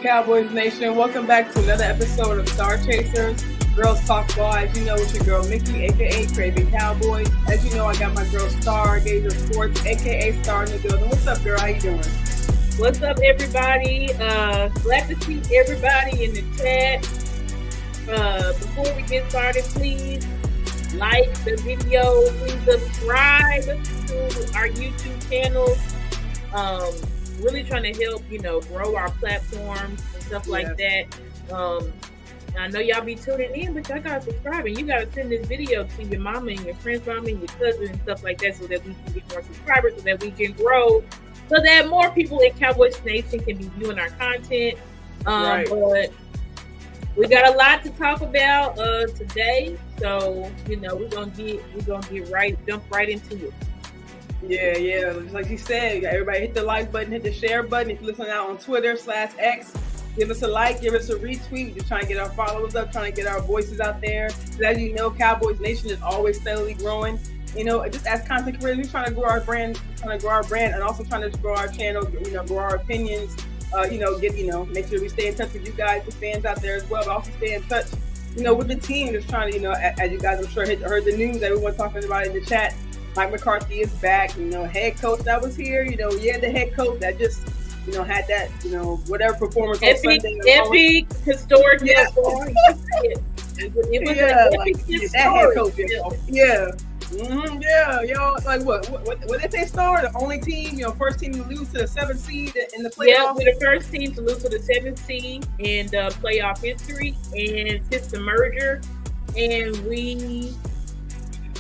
Cowboys Nation? Welcome back to another episode of Starchasers, Girls Talk Ball. As you know, it's your girl Mickey, aka Craven Cowboys. As you know, I got my girl Star, Gator Sports, aka Star in the building. What's up, girl? How you doing? What's up, everybody? Glad to see everybody in the chat. Before we get started, please like the video. Please subscribe to our YouTube channel. Really trying to help, grow our platforms and stuff like that. I know y'all be tuning in, but y'all gotta subscribe and you gotta send this video to your mama and your friend's mama and your cousin and stuff like that so that we can get more subscribers, so that we can grow, so that more people in Cowboys Nation can be viewing our content. But we got a lot to talk about today, so we're gonna jump right into it. Yeah. Like you said, everybody hit the like button, hit the share button. If you're listening out on Twitter /X, give us a like, give us a retweet. We're just trying to get our followers up, trying to get our voices out there. As you know, Cowboys Nation is always steadily growing. Just as content creators, we're trying to grow our brand, and also trying to grow our channel, grow our opinions. Make sure we stay in touch with you guys, the fans out there as well, but also stay in touch, with the team. Just trying to, as you guys, I'm sure, heard the news, everyone talking about it in the chat. Mike McCarthy is back, head coach that was here, the head coach that just, had that, whatever performance on Sunday. Epic, historic. Yeah. It was epic that head coach. Yeah. Mm-hmm, yeah, y'all, like what they say, Star? The only team, first team to lose to the 7th seed in the playoffs? Yeah, we're the first team to lose to the 7th seed in the playoff history, and since the merger, and we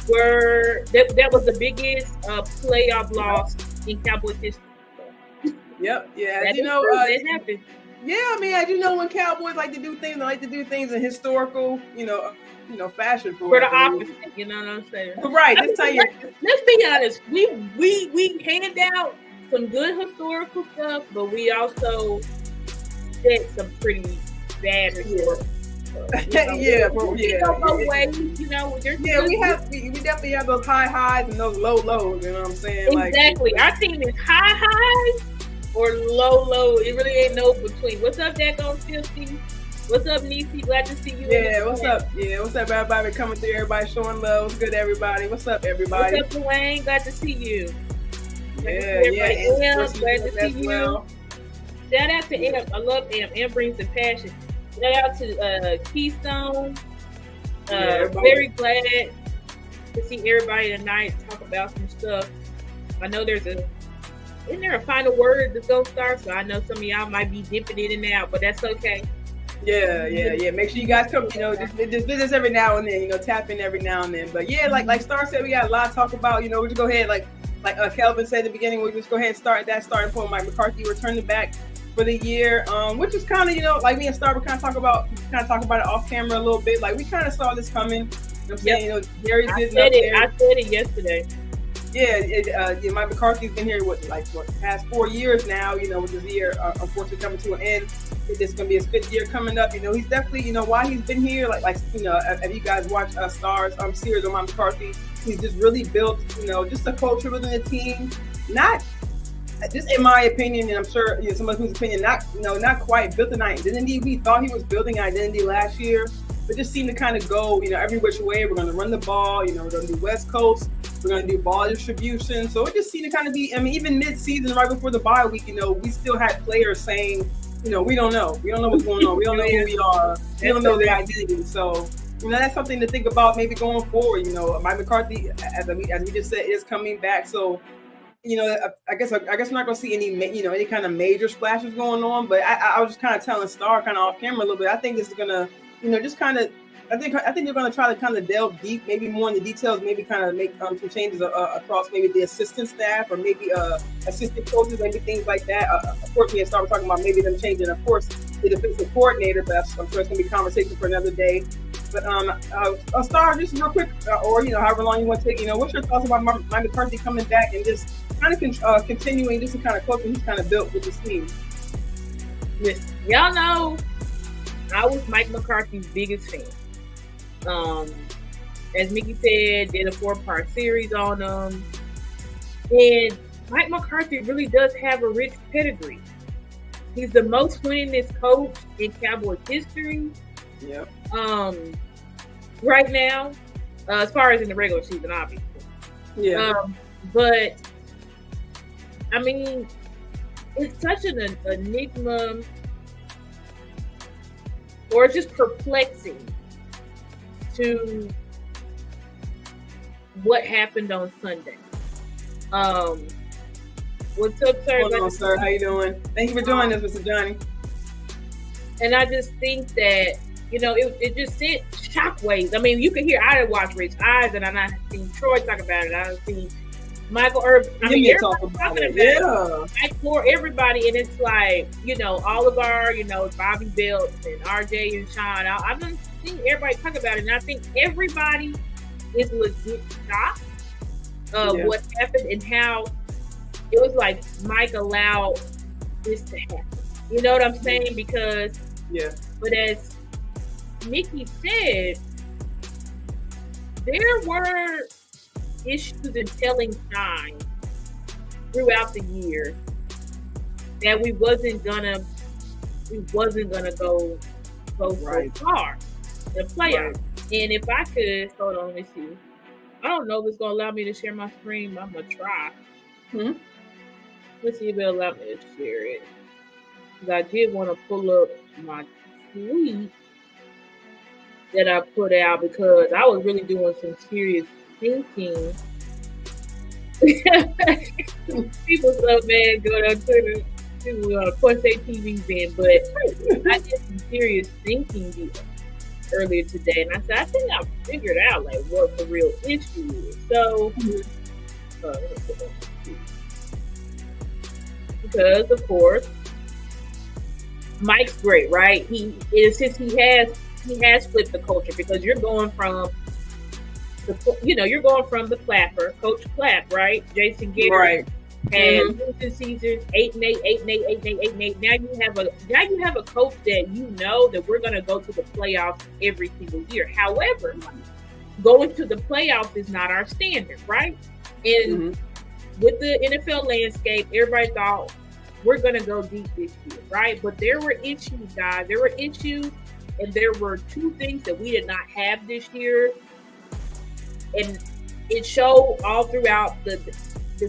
were, that was the biggest playoff loss in Cowboys history. Yep, yeah, it happened. Yeah, as you know, when Cowboys like to do things, they like to do things in historical, fashion for the opposite. You know what I'm saying? Right. Let's be honest. We hand out some good historical stuff, but we also said some pretty bad historical stuff. We definitely have those high highs and those low lows. You know what I'm saying? Exactly. Our team is high highs or low low. It really ain't no between. What's up, Dagon 50? What's up, Niecy? Glad to see you. Yeah, what's up? Yeah, what's up, everybody coming through? Everybody showing love. What's good, everybody? What's up, everybody? What's up, Dwayne? Glad to see you. Yeah. Glad to see you. Shout out to Am. I love Am. Am brings the passion. Shout out to Keystone. Very glad to see everybody tonight talk about some stuff. I know isn't there a final word to go start? So I know some of y'all might be dipping in and out, but that's okay. Yeah. Make sure you guys come, just visit us every now and then, tap in every now and then. But yeah, like Star said, we got a lot to talk about. We just go ahead, like Kelvin said at the beginning, we'll just go ahead and start that starting point. Mike McCarthy returning back for the year, which is kind of, like me and Star, we kind of talk about it off camera a little bit. Like we kind of saw this coming. Saying, Gary's I said it yesterday. Yeah, Mike McCarthy's been here past 4 years now. With this year unfortunately coming to an end. It's gonna be his 5th year coming up. He's definitely, while he's been here, if you guys watch Star's series on Mike McCarthy, he's just really built, just a culture within the team. Not just in my opinion, and I'm sure some other people's opinion, not quite built an identity. We thought he was building an identity last year, but just seemed to kind of go, every which way. We're gonna run the ball, we're gonna do West Coast, we're gonna do ball distribution. So it just seemed to kind of be, even mid-season, right before the bye week, we still had players saying, we don't know. We don't know what's going on. We don't know who we are. We don't know their identity. So, that's something to think about maybe going forward. Mike McCarthy, as we just said, is coming back. So, I guess we're not going to see any kind of major splashes going on. But I was just kind of telling Star kind of off camera a little bit. I think this is going to, just kind of, I think they're going to try to kind of delve deep, maybe more in the details, maybe kind of make some changes across maybe the assistant staff or maybe assistant coaches, maybe things like that. Of course, me and Star were talking about maybe them changing, of course, the defensive coordinator, but I'm sure it's going to be a conversation for another day. But Star, just real quick, or however long you want to take, what's your thoughts about Mike McCarthy coming back and just kind of continuing just the kind of coaching he's kind of built with this team? Listen, y'all know I was Mike McCarthy's biggest fan. As Mickey said, did a 4-part series on them. And Mike McCarthy really does have a rich pedigree. He's the most winningest coach in Cowboys history. Yep. Right now, as far as in the regular season, obviously. Yeah. But I mean, it's such an enigma, or just perplexing to what happened on Sunday. What's up, sir? Hold on, sir. How you doing? Thank you for joining us, Mr. Johnny. And I just think that, you know, it just sent shockwaves. I mean, you can hear, I didn't watch Rich Eyes, and I've seen Troy talk about it. I've seen Michael Irvin. I mean, everybody's talking about it. Like, for everybody, and it's like, you know, all of our, you know, Bobby Belts and RJ and Sean. I've been seeing everybody talk about it, and I think everybody is legit shocked of what happened and how it was like Mike allowed this to happen. You know what I'm saying? Because, but as Nikki said, there were issues and telling signs throughout the year that we wasn't gonna go so far the playoffs. Right. And if I could, hold on, let's see. I don't know if it's gonna allow me to share my screen. I'm gonna try. Let's see if it'll allow me to share it. Because I did want to pull up my tweet that I put out, because I was really doing some serious thinking. People so mad going on Twitter to punch their TVs in, but I did some serious thinking earlier today, and I said, I think I figured out like what the real issue is. So, because of course, Mike's great, right? He has flipped the culture, because you're going from the Clapper, Coach Clapp, right? Jason Garrett, right? And losing seasons 8-8, 8-8, 8-8, 8-8. Now you have a coach that you know that we're going to go to the playoffs every single year. However, going to the playoffs is not our standard, right? And with the NFL landscape, everybody thought we're going to go deep this year, right? But there were issues, guys. There were issues, and there were two things that we did not have this year, and it showed all throughout the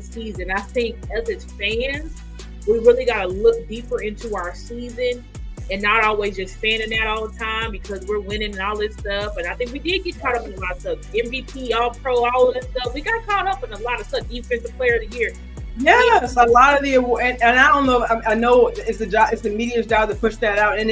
season. I think as its fans, we really got to look deeper into our season and not always just fanning that all the time because we're winning and all this stuff. And I think we did get caught up in a lot of stuff. MVP, All-Pro, all of that stuff. We got caught up in a lot of stuff. Defensive Player of the Year. Yes, a lot of the award, and I don't know. I know it's the job. It's the media's job to push that out, and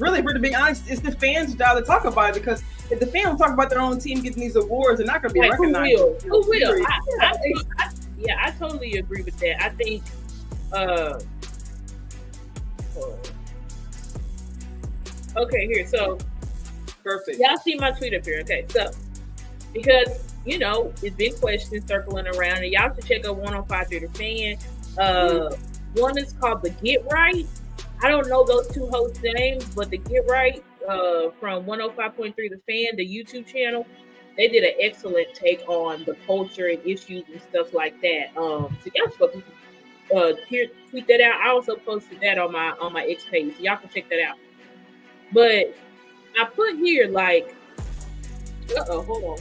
really, for to be honest, it's the fans' job to talk about it, because if the fans don't talk about their own team getting these awards, they're not going to be recognized. Who will? I totally agree with that. I think. Okay, here. So, perfect. Y'all see my tweet up here. Okay, so because, you know, it's been questions circling around, and y'all should check out 105 The Fan. One is called The Get Right. I don't know those two hosts' names, but The Get Right from 105.3 The Fan, the YouTube channel, they did an excellent take on the culture and issues and stuff like that. So y'all supposed to tweet that out. I also posted that on my X page, so y'all can check that out. But I put here like, hold on.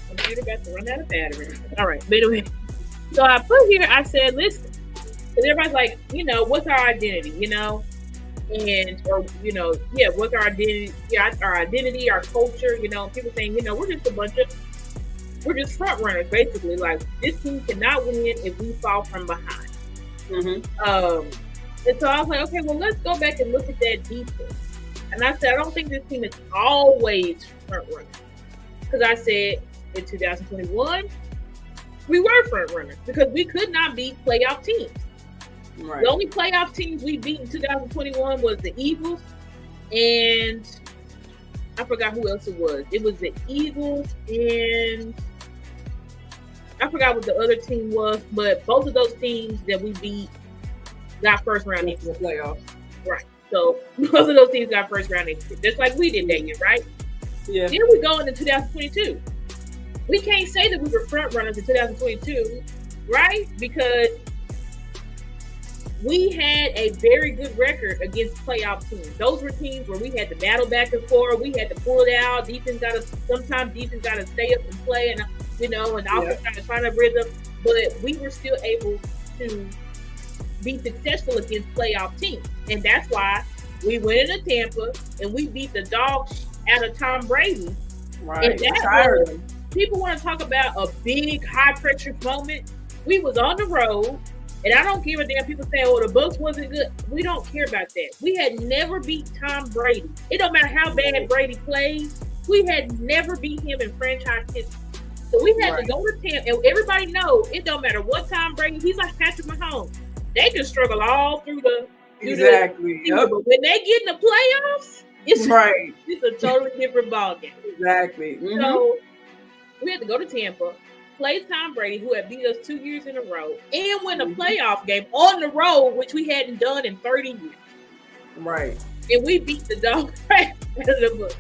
Computer about to run out of battery. All right, but anyway. So I put here, I said, listen, because everybody's like, you know, what's our identity, you know? What's our identity? Yeah, our identity, our culture, you know, people saying, you know, we're just front runners, basically. Like, this team cannot win if we fall from behind. And so I was like, okay, well, let's go back and look at that deeper. And I said, I don't think this team is always front runners. Because I said, in 2021, we were front runners because we could not beat playoff teams. Right. The only playoff teams we beat in 2021 was the Eagles, and I forgot who else it was. It was the Eagles, and I forgot what the other team was, but both of those teams that we beat got first round into the playoffs. Right. So both of those teams got first round into, just like we did that year, right? Yeah. Then we go into 2022. We can't say that we were front runners in 2022, right? Because we had a very good record against playoff teams. Those were teams where we had to battle back and forth. We had to pull it out. Sometimes defense got to stay up and play, and and offense got to find a rhythm. But we were still able to be successful against playoff teams, and that's why we went into Tampa and we beat the dog out of Tom Brady. Right. And that people want to talk about a big high pressure moment. We was on the road. And I don't give a damn. People say, "Oh, the Bucs wasn't good." We don't care about that. We had never beat Tom Brady. It don't matter how bad Brady plays. We had never beat him in franchise history. So we had to go to Tampa, and everybody knows it don't matter what Tom Brady. He's like Patrick Mahomes. They just struggle all through the exactly. But when they get in the playoffs, it's a totally different ballgame. Exactly. Mm-hmm. So we had to go to Tampa. Play Tom Brady, who had beat us 2 years in a row, and win a playoff game on the road, which we hadn't done in 30 years. Right. And we beat the dog right out of the book.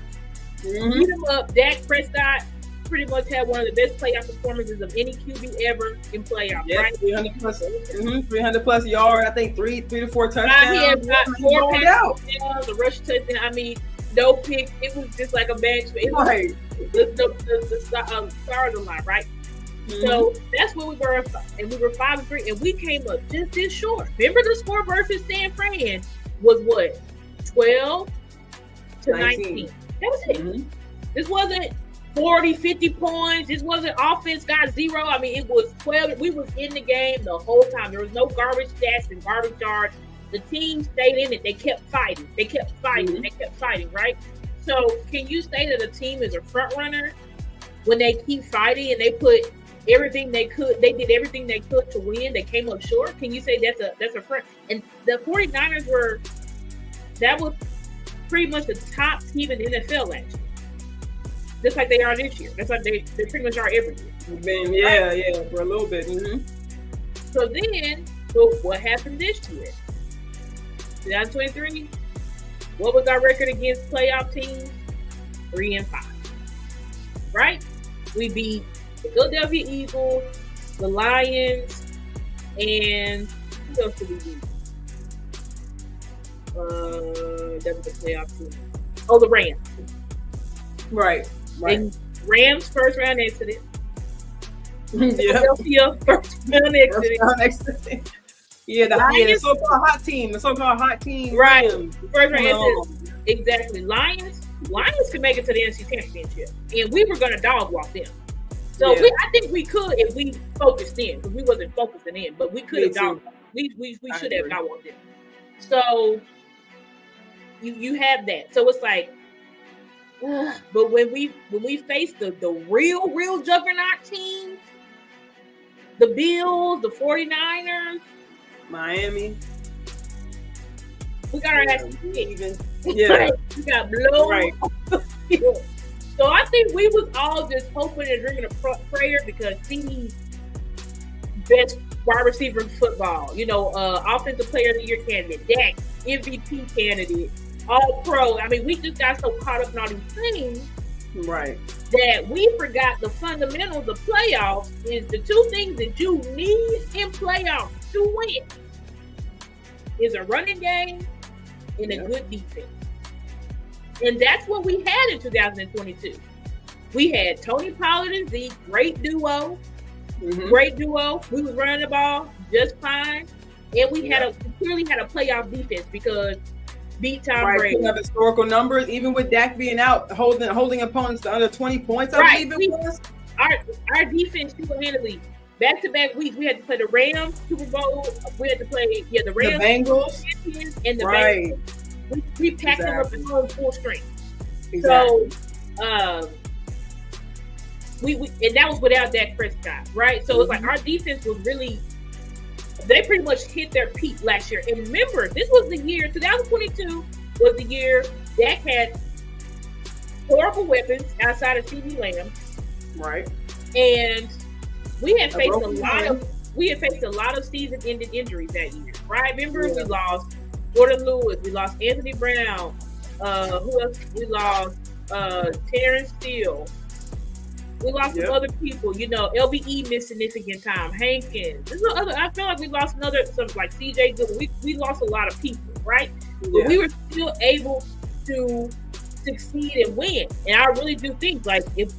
Beat them up. Dak Prescott pretty much had one of the best playoff performances of any QB ever in playoffs. Yeah, right? 300 plus, 300 plus yards. I think three to four touchdowns. He had 4 touchdowns, a rush touchdown. I mean, no picks. It was just like a match. Right. The stars of line, right? So that's what we were, and we were 5-3, and we came up just this short. Remember the score versus San Fran was what? 12 to 19. That was it. This wasn't 40, 50 points. This wasn't offense got 0. I mean, it was 12. We was in the game the whole time. There was no garbage stats and garbage yards. The team stayed in it. They kept fighting. They kept fighting, right? So can you say that a team is a front runner when they keep fighting and they put everything they could, they did everything they could to win? They came up short. Can you say that's a front? And the 49ers that was pretty much the top team in the NFL last year. Just like they are this year. That's like they pretty much are every year. Yeah, for a little bit. So then, what happened this year? 2023, what was our record against playoff teams? 3-5. Right? We beat the Philadelphia Eagles, the Lions, and who else did we beat? That was the playoff team. Oh, the Rams. Right. And Rams first round exit. Philadelphia first round exit. Yeah, the so-called hot team. Right. First round exit. Exactly. Lions could make it to the NFC Championship, and we were going to dog walk them. So I think we could if we focused in, because we wasn't focusing in, but we could have dog. We should have dog walked them. So you have that. So it's like, but when we face the real juggernaut teams, the Bills, the 49ers, Miami, we got our ass kicked. Yeah. We got blown. Right. So I think we was all just hoping and dreaming a prayer, because CD's best wide receiver in football, offensive player of the year candidate, Dak, MVP candidate, all pro. I mean, we just got so caught up in all these things, right, that we forgot the fundamentals of playoffs is the two things that you need in playoffs to win is a running game and a good defense. And that's what we had in 2022. We had Tony Pollard and Zeke, great duo. Great duo. We was running the ball just fine. And we clearly had a playoff defense, because beat Tom Brady. We have historical numbers, even with Dak being out, holding opponents to under 20 points. I believe it was. Our defense single-handedly, back-to-back weeks, we had to play the Rams Super Bowl. We had to play the Rams, the Bengals, and the Bengals. We packed them up in full strength. Exactly. So, we and that was without Dak Prescott, right? So it's like our defense was really, they pretty much hit their peak last year. And remember, this was the year, 2022 was the year Dak had horrible weapons outside of CD Lamb. Right. And we had faced a lot of season-ending injuries that year, right? Remember, we lost Jordan Lewis, we lost Anthony Brown, who else? We lost Terrence Steele. We lost some other people. You know, LBE missed significant time. Hankins. I feel like we lost some like CJ Good. We lost a lot of people, right? Yeah. But we were still able to succeed and win. And I really do think, like, if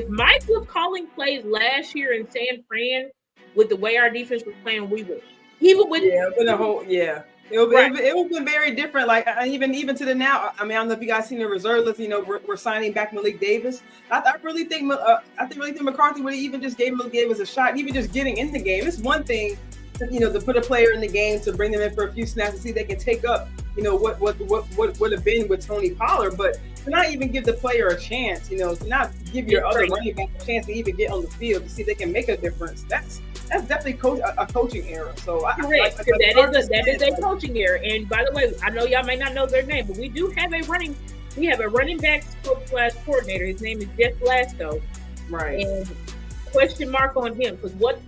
Mike was calling plays last year in San Fran with the way our defense was playing, we would. Even with it would have been very different. Like even to the now. I mean, I don't know if you guys seen the reserve list. You know, we're signing back Malik Davis. I really think McCarthy would have even just gave Malik Davis a shot. Even just getting in the game, it's one thing, to put a player in the game, to bring them in for a few snaps and see if they can take up, what would have been with Tony Pollard, but to not even give the player a chance, to not give your other running back a chance to even get on the field to see if they can make a difference. That's definitely a coaching error. So that is a coaching error. And by the way, I know y'all may not know their name, but we have a running backs coach / coordinator. His name is Jeff Blasco. Right. And question mark on him, because what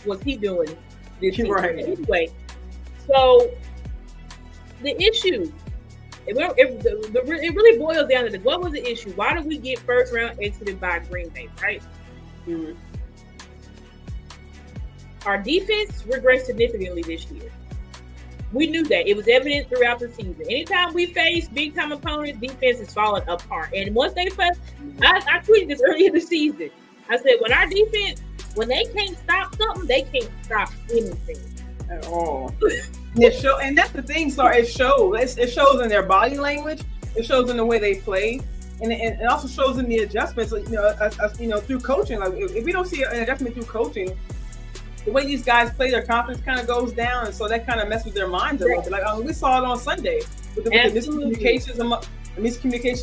was he doing this season? Right. Anyway, so the issue, it really boils down to this. What was the issue? Why did we get first round exited by Green Bay, right? Mm-hmm. Our defense regressed significantly this year. We knew that. It was evident throughout the season. Anytime we face big-time opponents, defense is falling apart. And once they play, I tweeted this earlier in the season. I said, when our defense, when they can't stop something, they can't stop anything. At all. And that's the thing, Star. It shows. It shows in their body language. It shows in the way they play. And it also shows in the adjustments, through coaching. Like if we don't see an adjustment through coaching, the way these guys play, their confidence kind of goes down, and so that kind of messes with their minds a little bit. Like we saw it on Sunday with the miscommunication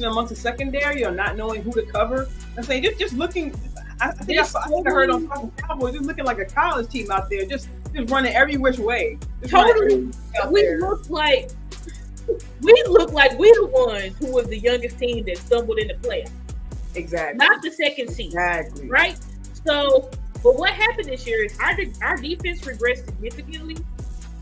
amongst the secondary, or not knowing who to cover. I'm saying just looking. I think I heard on Cowboys, just looking like a college team out there, just running every which way. Totally, we look like we're the ones who was the youngest team that stumbled in the playoffs. Exactly. Not the second seed. Exactly. Right. So. But what happened this year is our defense regressed significantly,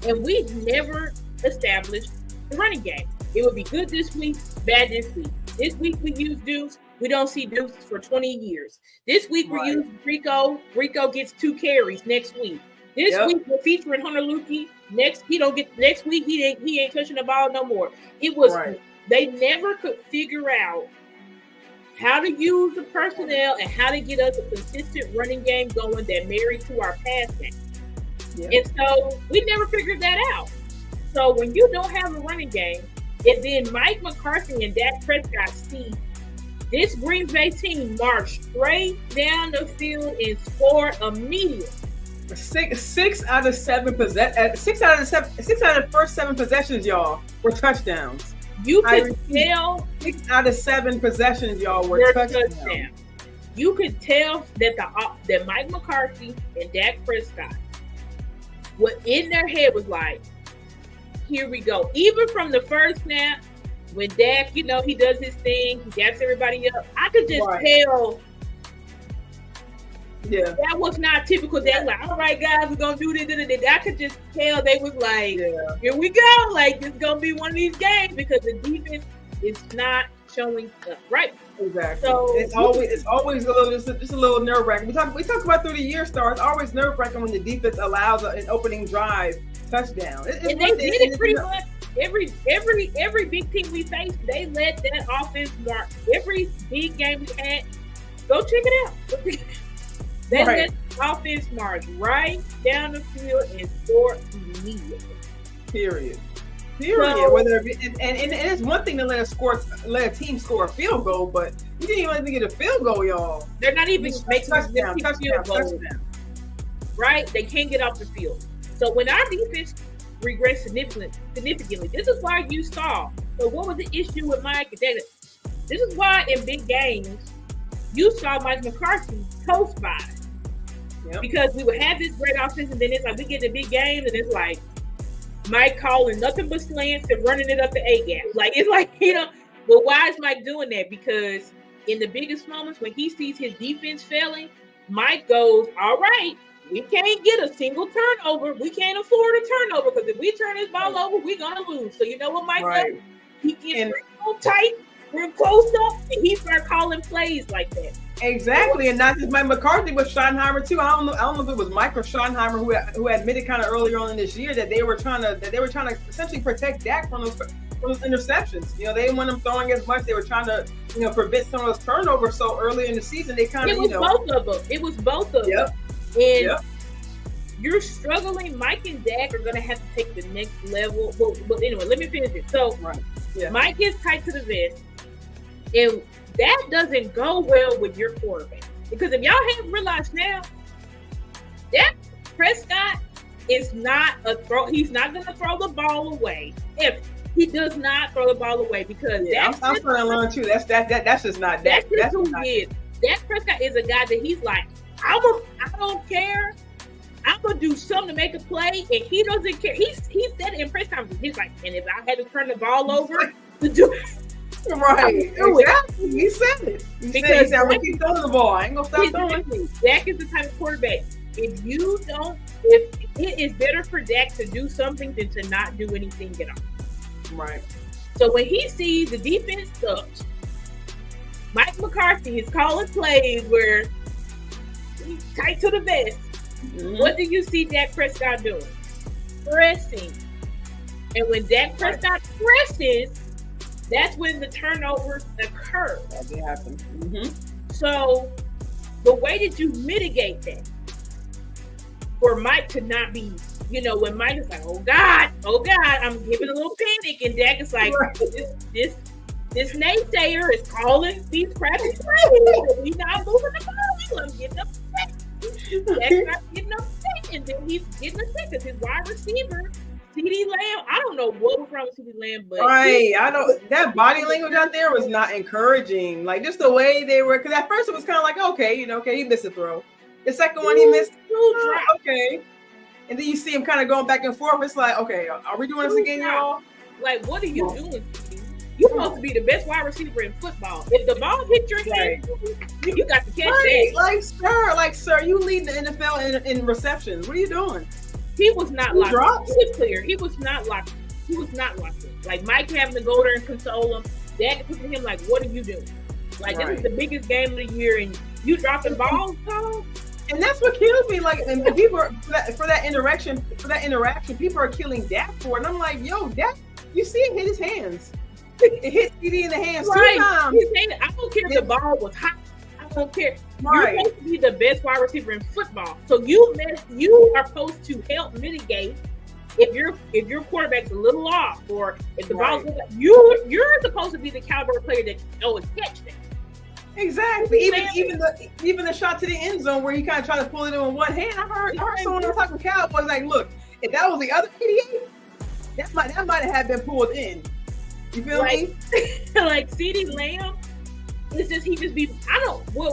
and we never established the running game. It would be good this week, bad this week. This week we use Deuce. We don't see Deuce for 20 years. This week we use Rico. Rico gets 2 carries next week. This week we're featuring Hunter Lukey. Next week he ain't touching the ball no more. It was they never could figure out how to use the personnel and how to get us a consistent running game going that married to our pass game. Yeah. And so we never figured that out. So when you don't have a running game, and then Mike McCarthy and Dak Prescott see this Green Bay team march straight down the field and score immediately. Six out of the first 7 possessions, y'all, were touchdowns. You could tell 6 out of 7 possessions, y'all, were touchdowns. You could tell that Mike McCarthy and Dak Prescott, what in their head was like, here we go. Even from the first snap, when Dak, he does his thing, he daps everybody up. I could just tell. Yeah, that was not typical. They were like, all right, guys, we're gonna do this. I could just tell they was like, here we go. Like, it's gonna be one of these games because the defense is not showing up, right? Exactly. So it's always a little just a little nerve wracking. We talk about through the year, Star. It's always nerve wracking when the defense allows an opening drive touchdown. And they did it pretty much. Every big team we faced, they let that offense mark. Every big game we had, go check it out. They let the offense march right down the field and score immediately. Period. So, whether and it's one thing to let a team score a field goal, but you didn't even get a field goal, y'all. They're not even making field goals. Right? They can't get off the field. So when our defense regressed significantly, this is why you saw. So what was the issue with Mike? This is why in big games you saw Mike McCarthy coast by. Yep. Because we would have this great offense, and then it's like we get the big games, and it's like Mike calling nothing but slants and running it up the A gap. Like it's like, but why is Mike doing that? Because in the biggest moments when he sees his defense failing, Mike goes, all right, we can't get a single turnover. We can't afford a turnover because if we turn this ball over, we're gonna lose. So you know what Mike does? He gets real tight we're close up, and he started calling plays like that. Exactly, and not just Mike McCarthy, but Schottenheimer too. I don't know if it was Mike or Schottenheimer who admitted kind of earlier on in this year that they were trying to essentially protect Dak from those interceptions. You know, they didn't want him throwing as much. They were trying to, you know, prevent some of those turnovers. So early in the season, they kind of, you know, both of them. It was both of them. And you're struggling. Mike and Dak are going to have to take the next level. But anyway, let me finish it. So Mike gets tight to the vest, and that doesn't go well with your quarterback. Because if y'all haven't realized now, Dak Prescott is not a throw. He's not going to throw the ball away. If he does not throw the ball away, because I'm trying to learn too. That's just not Dak. That's who he is. Dak Prescott is a guy that he's like, I don't care. I'm gonna do something to make a play, and he doesn't care. He said it in press conference. He's like, and if I had to turn the ball over to do it. Right, exactly. He said it. He said, I'm gonna keep throwing the ball. I ain't gonna stop throwing. Dak is the type of quarterback. If it is better for Dak to do something than to not do anything at all. Right. So when he sees the defense sucks, Mike McCarthy is calling plays where he's tight to the vest. Mm-hmm. What do you see Dak Prescott doing? Pressing. And when Dak Prescott presses, that's when the turnovers occur. That did happen. Mm-hmm. So the way that you mitigate that for Mike to not be, you know, when Mike is like, oh God, I'm giving a little panic, and Dak is like, this naysayer is calling these crappy plays. He's not moving the ball. I'm getting upset. Dak's not getting upset, and then he's getting upset because his wide receiver, CeeDee Lamb, I don't know what was wrong with CeeDee Lamb, but that body language out there was not encouraging. Like just the way they were, because at first it was kind of like, okay, he missed a throw. The second one he missed, okay. And then you see him kind of going back and forth. It's like, okay, are we doing this again, y'all? Like, what are you doing? You're supposed to be the best wide receiver in football. If the ball hits your hand, you got to catch that. Like, sir, you lead the NFL in receptions. What are you doing? He was not locked in. It was clear. He was not locked in. Like, Mike having to go there and console him. Dak looking at him like, what are you doing? Like, this is the biggest game of the year, and you dropping balls, dog? And that's what kills me. Like, and people are, for that interaction, people are killing Dak for it. And I'm like, yo, Dak, you see it hit his hands. It hit CeeDee in the hands 2 times. I don't care if the ball was hot. I don't care. You're supposed to be the best wide receiver in football. So you are supposed to help mitigate if your quarterback's a little off, or if the ball's you're supposed to be the caliber player that always catch that. Exactly. Even the shot to the end zone where he kind of tried to pull it in one hand. I heard someone talking Cowboys like, look, if that was the other 88, that might have been pulled in. You feel me? Like CeeDee Lamb,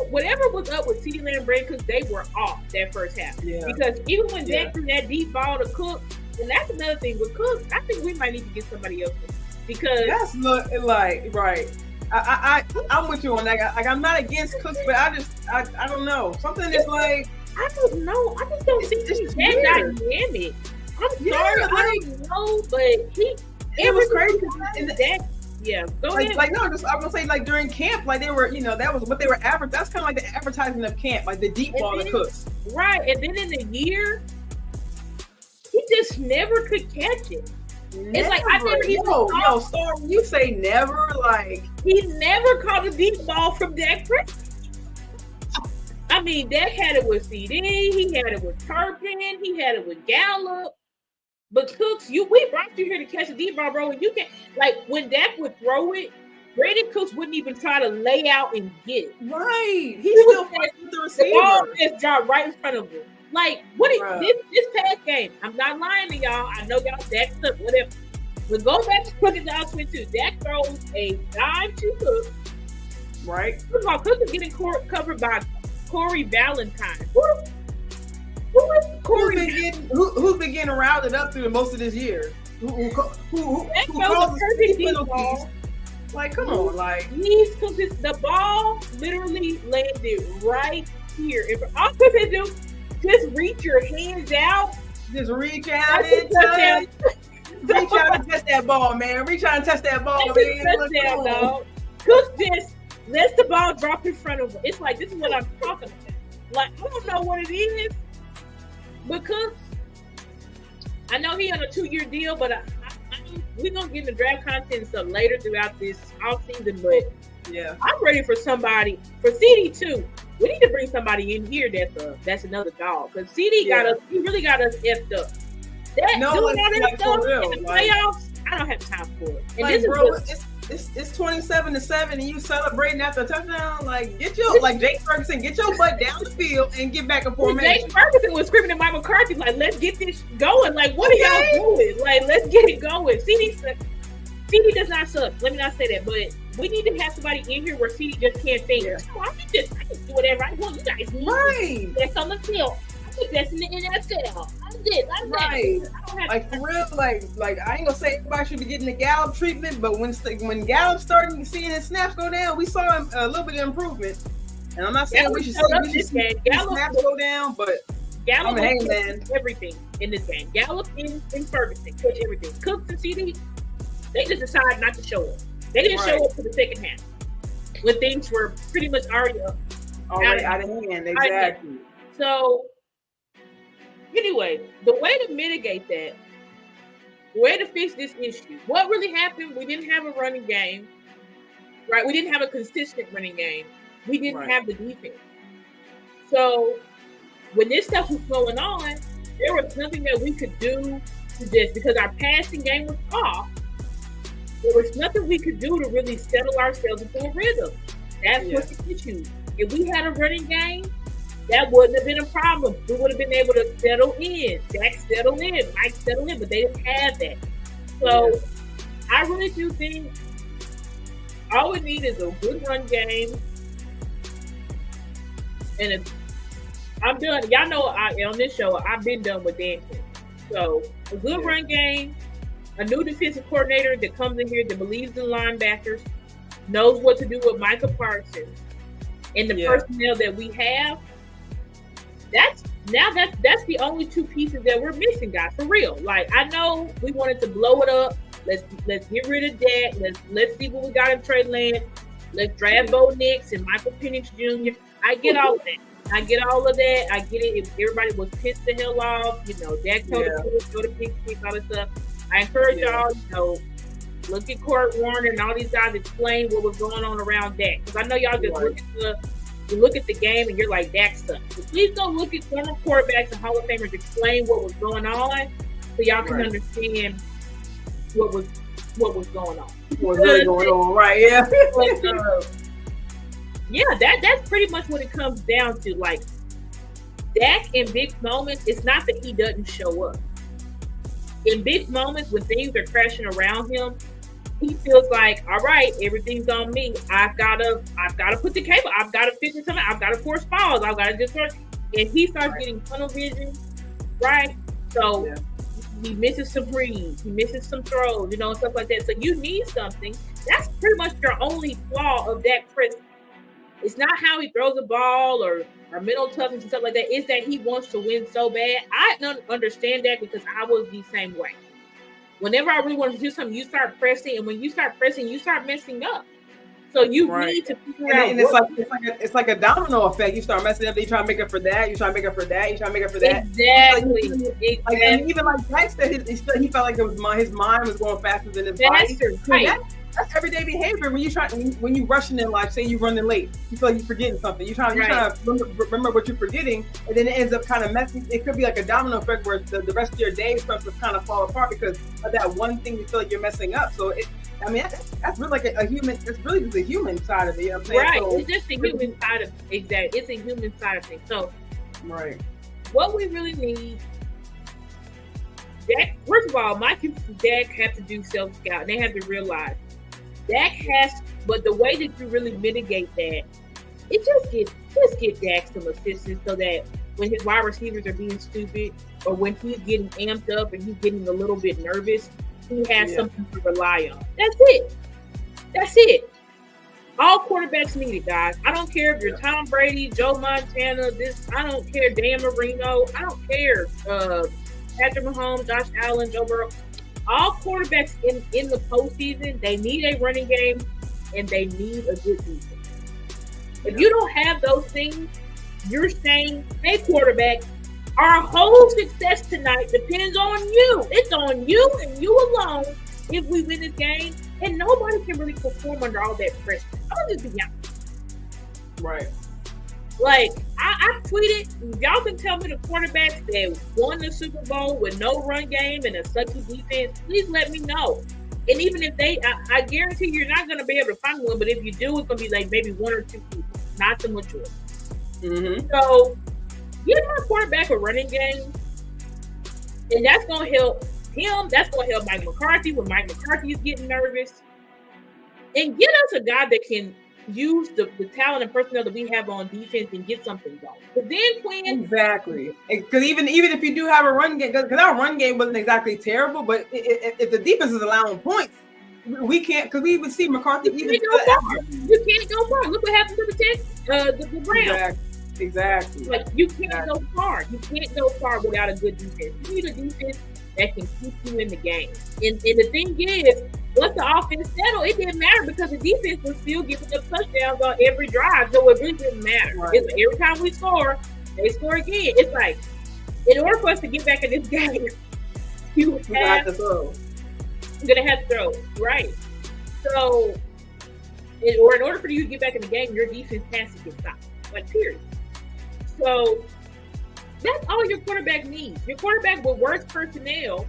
whatever was up with CeeDee Lamb, Brand Cooks, they were off that first half. Yeah. Because even when Dak threw that deep ball to Cook, and that's another thing with Cook, I think we might need to get somebody else because that's right. I'm with you on that. Like, I'm not against Cooks, but I don't know. Something is like, I don't know. I just don't think he's that dynamic. I'm sorry, I don't know, but it was crazy. Go ahead. Like, no, I would say, like, during camp, like, they were, you know, that was what they were advertising. That's kind of like the advertising of camp, like the deep ball to Cooks. Right. And then in the year, he just never could catch it. Never. It's like, I never even saw. Storm, you say never, like. He never caught a deep ball from Dak Prescott. I mean, Dak had it with CD, he had it with Turpin, he had it with Gallup. But Cooks, we brought you here to catch a deep ball, bro. And you can, like, when Dak would throw it, Brandon Cooks wouldn't even try to lay out and get it. Right. He still fights with the receiver. The ball just dropped right in front of him. Like, this past game, I'm not lying to y'all. I know y'all Dak's up, whatever. But go back to Cook and Dog 22. Dak throws a dime to Cook. Right. First of all, Cook is getting covered by Corey Valentine. Who is Corey? Who's been getting rounded up through most of this year? Who calls perfect penalties? Like, come on, like the ball literally landed right here. If all Cook can do, just reach your hands out. Just reach out and touch. Reach out and touch that ball, man. Reach out and touch that ball, man. Touchdown, dog. Cook just lets the ball drop in front of him. It's like, this is what I'm talking about. Like, I don't know what it is, but Cook, I know he on a 2-year deal, but we're going to get into draft content and stuff later throughout this offseason, but yeah, I'm ready for somebody, for CD too. We need to bring somebody in here that's another dog, because CD got us, he really got us effed up. That, doing all that stuff in the playoffs, I don't have time for it. And like, this bro, is it's 27-7, and you celebrating after a touchdown. Like, get your, like Jake Ferguson, get your butt down the field and get back in formation. Jake Ferguson was screaming at Mike McCarthy, like, let's get this going. Like, what are y'all doing? Like, let's get it going. CD does not suck. Let me not say that, but we need to have somebody in here where CD just can't think. Oh, I can just do whatever I want. You guys need that's on the field. That's in the NFL. I'm right. Like, for real, like I ain't gonna say everybody should be getting the Gallup treatment, but when Gallup started seeing his snaps go down, we saw a little bit of improvement. And I'm not saying we should see snaps go down, but Gallup man, everything in this game. Gallup and Ferguson coach everything. Cooks and CD, they just decided not to show up. They didn't show up for the second half when things were pretty much already out of hand. Exactly. So anyway, the way to mitigate that, the way to fix this issue, what really happened, we didn't have a running game, right? We didn't have a consistent running game. We didn't have the defense. So when this stuff was going on, there was nothing that we could do to this, because our passing game was off. There was nothing we could do to really settle ourselves into a rhythm. That's what the issue. If we had a running game, that wouldn't have been a problem. We would have been able to settle in. Dak settled in. Mike settled in, but they didn't have that. So I really do think all we need is a good run game. And I'm done. Y'all know on this show, I've been done with dancing. So a good run game, a new defensive coordinator that comes in here that believes in linebackers, knows what to do with Micah Parsons, and the personnel that we have. That's the only two pieces that we're missing, guys. For real. Like, I know we wanted to blow it up. Let's get rid of that. Let's see what we got in Trey Lance. Let's draft Bo Nix and Michael Penix Jr. I get all of that. I get it. If everybody was pissed the hell off, Dak told the go to pick all this stuff. I encourage y'all, look at Kurt Warner and all these guys explain what was going on around Dak. Because I know y'all just look at the game and you're like, Dak sucks. So please go look at former quarterbacks and Hall of Famers explain what was going on, so y'all can understand what was going on. What's really going on, right? Yeah. That's pretty much what it comes down to. Like, Dak in big moments, it's not that he doesn't show up. In big moments when things are crashing around him, he feels like, all right, everything's on me. I've got to put the cable. I've got to figure something. I've got to force balls. I've got to just work. And he starts getting tunnel vision, right? So he misses some reads. He misses some throws, stuff like that. So you need something. That's pretty much your only flaw of Dak Prescott. It's not how he throws the ball or mental toughness and stuff like that. It's that he wants to win so bad. I don't understand that, because I was the same way. Whenever I really want to do something, you start pressing, and when you start pressing, you start messing up. So you need to figure out. And it's like a domino effect. You start messing up, then you try to make up for that. You try to make up for that. You try to make up for that. Exactly. And even like Dak said, he felt like his mind was going faster than his body. Right. That's everyday behavior. When you rushing in life, say you're running late, you feel like you're forgetting something. You're trying to remember what you're forgetting, and then it ends up kind of messing. It could be like a domino effect where the rest of your day starts to kind of fall apart because of that one thing you feel like you're messing up. So that's really like a human. It's really just a human side of it. You know what I'm saying? Right. So, it's just a human side of exactly. It's a human side of things. So, what we really need. Dak, first of all, Mike and Dak have to do self-scout, and they have to realize Dak but the way that you really mitigate that, it just get Dak some assistance, so that when his wide receivers are being stupid, or when he's getting amped up and he's getting a little bit nervous, he has something to rely on. That's it. All quarterbacks need it, guys. I don't care if you're Tom Brady, Joe Montana, I don't care, Dan Marino, I don't care, Patrick Mahomes, Josh Allen, Joe Burrow. All quarterbacks in the postseason, they need a running game. and they need a good defense. If you don't have those things, you're saying, hey, quarterback, our whole success tonight depends on you. It's on you and you alone if we win this game. And nobody can really perform under all that pressure. I'll just be honest. Right. Like, I tweeted, y'all can tell me the quarterbacks that won the Super Bowl with no run game and a sucky defense, please let me know. And even if they, I guarantee you're not going to be able to find one, but if you do, it's going to be like maybe one or two people, not the majority. Mm-hmm. So, give my quarterback a running game, and that's going to help him. That's going to help Mike McCarthy when Mike McCarthy is getting nervous. And get us a guy that can use the talent and personnel that we have on defense and get something going. But then, Quinn, exactly, because even if you do have a run game, because our run game wasn't exactly terrible, but if the defense is allowing points, we can't. Because we even see McCarthy. You can't go far. You can't go far. Look what happened to the Browns. Exactly. Like, you can't go far. You can't go far without a good defense. You need a defense that can keep you in the game. And the thing is, once the offense settled, it didn't matter because the defense was still giving up touchdowns on every drive. So it really didn't matter. Right. It's like every time we score, they score again. It's like, in order for us to get back in this game, you have to throw. You're going to have to throw. Right. So, in order for you to get back in the game, your defense has to get stopped. Like, period. So, that's all your quarterback needs. Your quarterback with worse personnel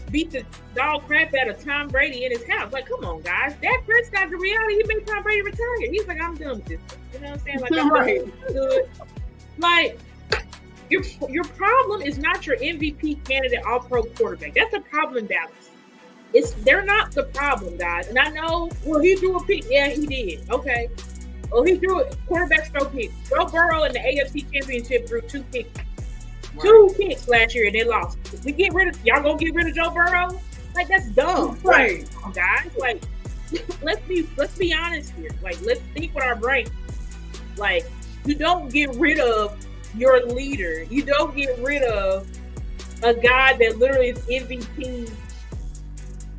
beat the dog crap out of Tom Brady in his house. Like, come on, guys. Dak Prescott, the reality, he made Tom Brady retire. He's like, I'm done with this. You know what I'm saying? Like, I'm good. Like, your problem is not your MVP candidate all-pro quarterback. That's the problem in Dallas. They're not the problem, guys. And I know, well, he threw a pick. Yeah, he did. Okay. Oh, he threw a quarterback throw pick. Joe Burrow in the AFC Championship threw 2 picks. Right. 2 picks last year and they lost. If we get rid of y'all gonna get rid of Joe Burrow? Like, that's dumb. Right. Guys, like, let's be honest here. Like, let's think with our brain. Like, you don't get rid of your leader. You don't get rid of a guy that literally is MVP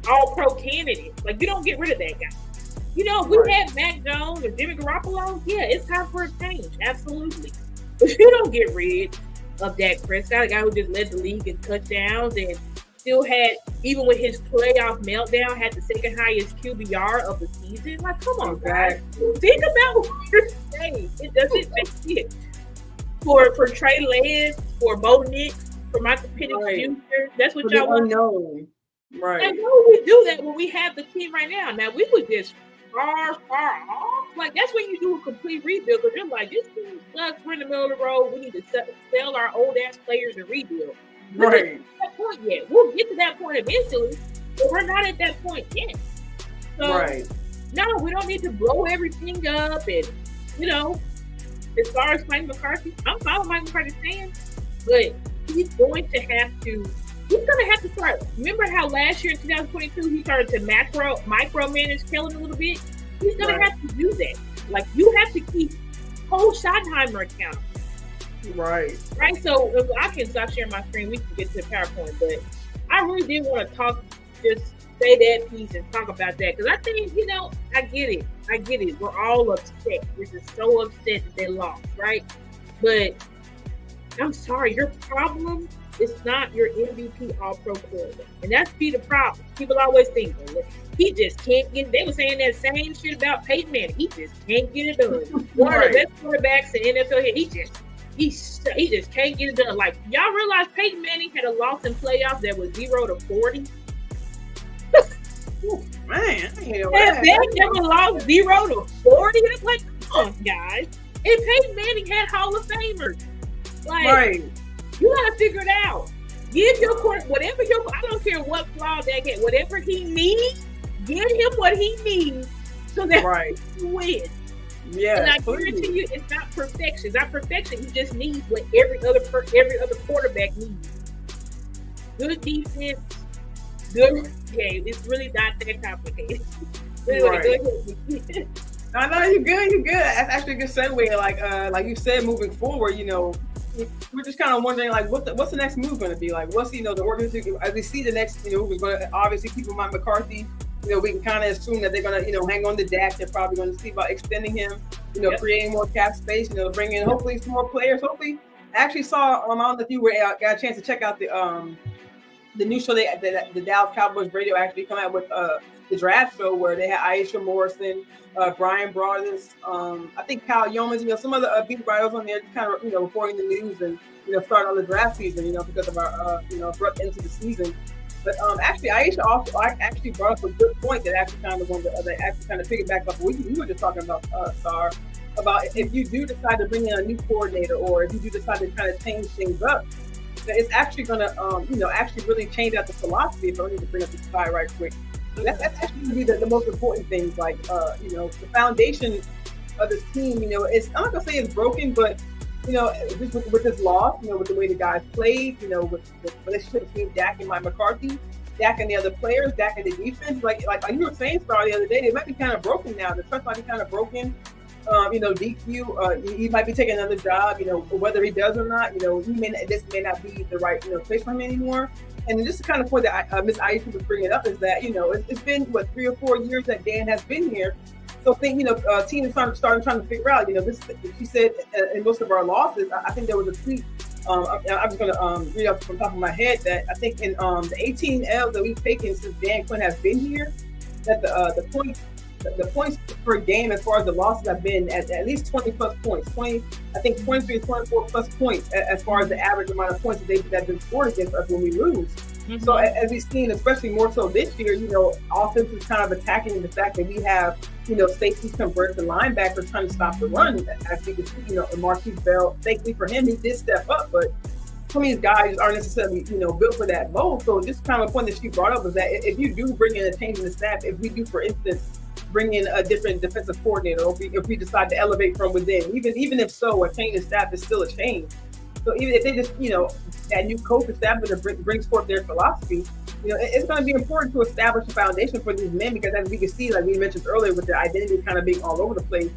all-pro candidate. Like, you don't get rid of that guy. You know, if we had Mac Jones or Jimmy Garoppolo, yeah, it's time for a change. Absolutely. But you don't get rid of Dak Prescott, a guy who just led the league in touchdowns and still had, even with his playoff meltdown, had the second highest QBR of the season. Like, come on, guys. Think about what you're saying. It doesn't make sense. For Trey Lance, for Bo Nix, for Michael Penix Jr., that's what y'all want to know. Right. I know we do that when we have the team right now. Now, we would just far off. Like, that's when you do a complete rebuild because you're like, this team sucks. We're in the middle of the road. We need to sell our old ass players and rebuild. We're not at that point yet. We'll get to that point eventually, but we're not at that point yet. So, no, we don't need to blow everything up. And, you know, as far as Mike McCarthy, I'm fine with Mike McCarthy saying, but he's going to have to start. Remember how last year in 2022 he started to micromanage Kellen a little bit? He's going to have to do that. Like, you have to keep Cole Schottenheimer accountable. Right. So I can stop sharing my screen. We can get to the PowerPoint, but I really did want to just say that piece and talk about that because I think, you know, I get it. We're all upset. We're just so upset that they lost, right? But I'm sorry, your problem is not your MVP all-pro quarterback. And that's the problem. People always think, he just can't get it. They were saying that same shit about Peyton Manning. He just can't get it done. One of the best quarterbacks in NFL here, he just can't get it done. Like, y'all realize Peyton Manning had a loss in playoffs that was 0-40? Man, they never lost 0-40. It's like, come on, guys. And Peyton Manning had Hall of Famers. Like, you gotta figure it out. Give your court whatever I don't care what flaw that get, whatever he needs, give him what he needs so that he wins. Yeah, and I guarantee you, it's not perfection. It's not perfection. He just needs what every other quarterback needs. Good defense, good game. It's really not that complicated. I know you're good. That's actually a good segue. Like you said, moving forward, you know, we're just kind of wondering, like, what's the next move going to be? Like, what's the organization as we see the next, we're going to obviously keep in mind McCarthy we can kind of assume that they're going to, hang on to Dak. They're probably going to see about extending him, creating more cap space, bring in hopefully some more players. Hopefully, I actually saw, I don't know if you got a chance to check out the new show the Dallas Cowboys radio actually come out with the draft show where they had Aisha Morrison, Brian Broaddus, I think Kyle Yeomans, some other beat writers on there kind of, reporting the news and, starting on the draft season, because of our, abrupt into the season. But actually, Aisha also actually brought up a good point that actually kind of piggyback up. We were just talking about Star, about if you do decide to bring in a new coordinator or if you do decide to kind of change things up, that it's actually going to, actually really change out the philosophy. If I need to bring up the slide right quick, that's actually going to be the most important things. Like, the foundation of this team, it's, I'm not going to say it's broken, but just with this loss, with the way the guys played, with the relationship between Dak and Mike McCarthy, Dak and the other players, Dak and the defense, like you were saying, Star, the other day, they might be kind of broken now. The trust might be kind of broken. DQ, he might be taking another job, whether he does or not, this may not be the right, place for him anymore. And just the kind of point that Miss Aisha was bringing up is that, it's been, 3 or 4 years that Dan has been here. So I think, team is starting trying to figure out, this, she said in most of our losses, I think there was a tweet, I'm just going to read off from the top of my head that I think in the 18 L's that we've taken since Dan Quinn has been here, that the points per game as far as the losses have been at least 20 plus points, 23, 24 plus points as far as the average amount of points that have been scored against us when we lose. Mm-hmm. So as we've seen, especially more so this year, offense is kind of attacking the fact that we have, safeties convert the linebackers trying to stop the run. As we can see, Marquise Bell, thankfully for him, he did step up, but some of these guys aren't necessarily, built for that mold. So just kind of a point that she brought up is that if you do bring in a change in the staff, if we do, for instance, bring in a different defensive coordinator, or if we decide to elevate from within, even if so, a change in staff is still a change. So even if they just, that new coach and staff that brings forth their philosophy, it's going to be important to establish a foundation for these men, because as we can see, like we mentioned earlier, with their identity kind of being all over the place,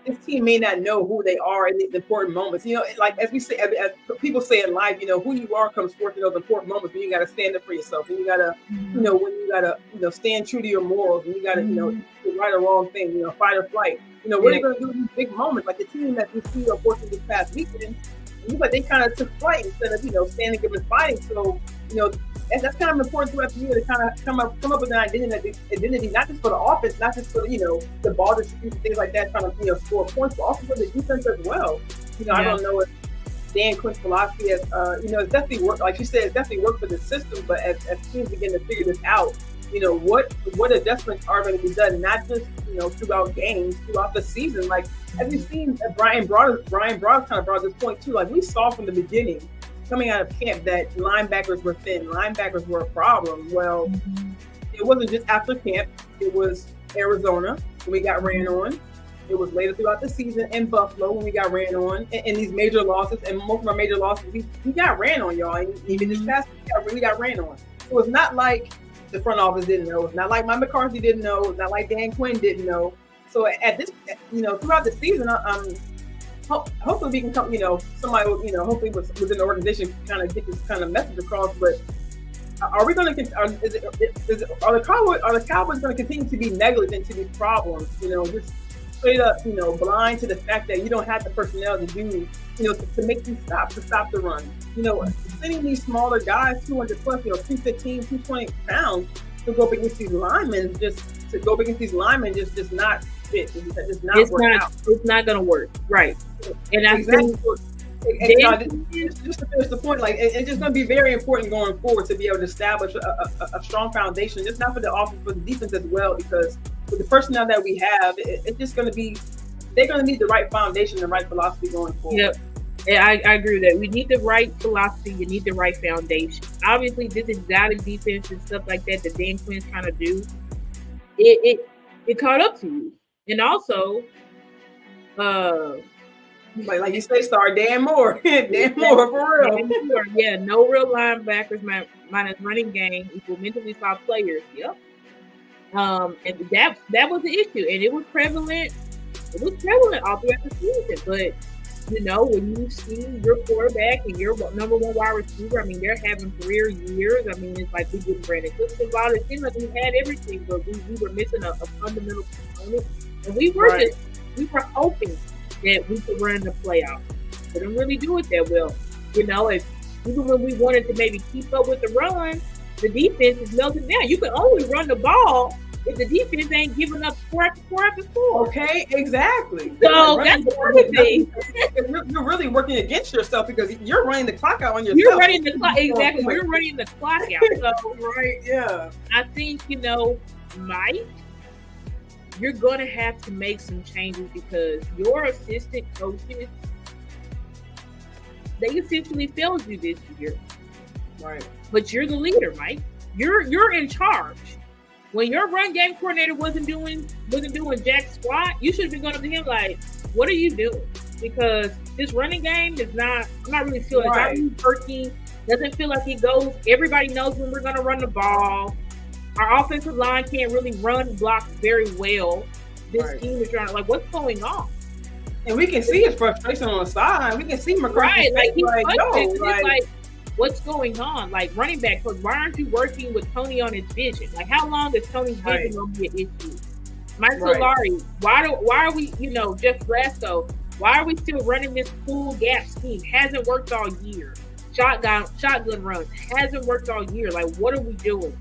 this team may not know who they are in the important moments. Like as we say, as people say in life, who you are comes forth in those important moments when you got to stand up for yourself, and you got to, when you got to, stand true to your morals, and you got to, do the right or wrong thing, fight or flight. What are they going to do in these big moments? Like the team that we see, unfortunately, this past weekend, but they kind of took flight instead of, standing up and fighting. So, that's kind of important throughout the year to kind of come up with an identity, not just for the offense, not just for the ball distribution, things like that, trying to score points, but also for the defense as well. I don't know if Dan Quinn's philosophy has, it's definitely worked. Like you said, it's definitely worked for the system. But as teams begin to figure this out, what adjustments are going to be done, not just throughout games, throughout the season. Like as we've seen, Brian Broad kind of brought this point too. Like we saw from the beginning, coming out of camp, that linebackers were thin, linebackers were a problem. Well, it wasn't just after camp. It was Arizona when we got ran on. It was later throughout the season in Buffalo when we got ran on, and these major losses. And most of our major losses, we got ran on, y'all. And even this past week, we got ran on. So it's not like the front office didn't know. It's not like Mike McCarthy didn't know. It's not like Dan Quinn didn't know. So at this, throughout the season, hopefully we can come, somebody, hopefully within the organization kind of get this kind of message across. But are we going to, are the Cowboys going to continue to be negligent to these problems? Just straight up, blind to the fact that you don't have the personnel to do, to make these stops, to stop the run. Sending these smaller guys, 200 plus, 215, 220 pounds, to go up against these linemen, just not fit. It's not out. It's not going to work. Right. And I think just to finish the point, like it's just going to be very important going forward to be able to establish a strong foundation, just not for the offense, but the defense as well, because with the personnel that we have, it's just going to be, they're going to need the right foundation, the right philosophy going forward. Yep. And I agree with that. We need the right philosophy. You need the right foundation. Obviously, this exotic defense and stuff like that Dan Quinn's trying to do, it caught up to you. And also, like you say, Star, Dan Moore. Dan Moore, for real. Yeah, no real linebackers minus running game equal mentally soft players. Yep. And that was the issue, and it was prevalent. It was prevalent all throughout the season, but You know, when you see your quarterback and your number one wide receiver, I mean, they're having career years. I mean, it's like we didn't Brandon Cooks involved. It seemed like we had everything, but we were missing a fundamental component. And we were we were hoping that we could run the playoffs. Didn't really do it that well. You know, even when we wanted to maybe keep up with the run, the defense is melting down. You can only run the ball if the defense ain't giving up score after score after score. Okay, exactly. So that's the thing. You're really working against yourself because you're running the clock out on yourself. You're running the clock, exactly. You're running the clock out. So, right, yeah. I think, you know, Mike, you're going to have to make some changes because your assistant coaches, they essentially failed you this year. Right. But you're the leader, Mike. You're in charge. When your run game coordinator wasn't doing jack squat, you should have been going up to him like, what are you doing? Because this running game is not, I'm not really feeling it's not really working. Doesn't feel like it goes. Everybody knows when we're going to run the ball. Our offensive line can't really run blocks very well. This team is trying to, like, what's going on? And we can see his frustration on the sideline. We can see McCarthy. Right, like he's like, what's going on? Like running back, because why aren't you working with Tony on his vision? Like how long is Tony's vision going to be an issue? Mike Solari, why are we, you know, Jeff Blasco, why are we still running this cool gap scheme? Hasn't worked all year. Shotgun runs hasn't worked all year. Like what are we doing?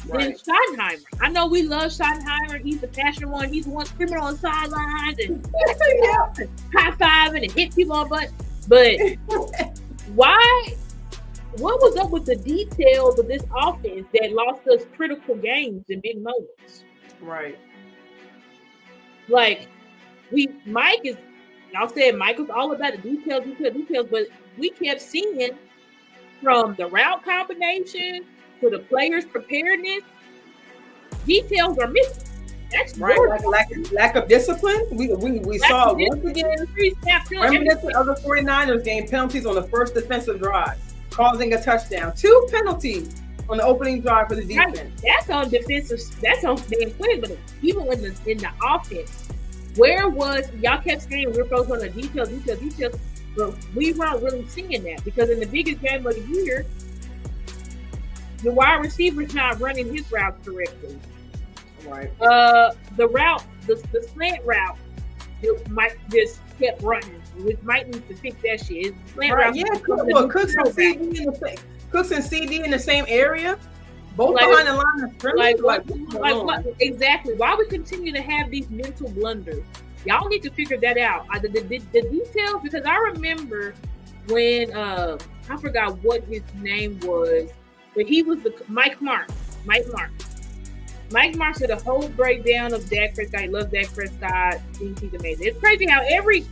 Then Schottenheimer. I know we love Schottenheimer. He's the passionate one. He's the one screaming on the sidelines and high-fiving and hit people on the butt. But why? What was up with the details of this offense that lost us critical games and big moments? Right. Like, y'all said Mike was all about the details, but we kept seeing from the route combination to the players' preparedness, details are missing. That's right. Lack of discipline. We saw once again. Reminiscent of the 49ers game, penalties on the first defensive drive, causing a touchdown. 2 penalties on the opening drive for the defense. Right. That's on defensive. That's on Dan Quinn. But even in the offense, where was y'all kept saying we're focused on the details, but we weren't really seeing that because in the biggest game of the year, the wide receiver's not running his routes correctly. Right. The route, the slant route, Mike just kept running, which Mike needs to fix that shit. Right. Yeah. Cooks and CD in the same area, both behind the line of scrimmage. What? Exactly. Why we continue to have these mental blunders? Y'all need to figure that out. The details, because I remember when I forgot what his name was. But he was Mike Marks. Mike Marks did a whole breakdown of Dak Prescott. He loves Dak Prescott. Thinks he's amazing. It's crazy how every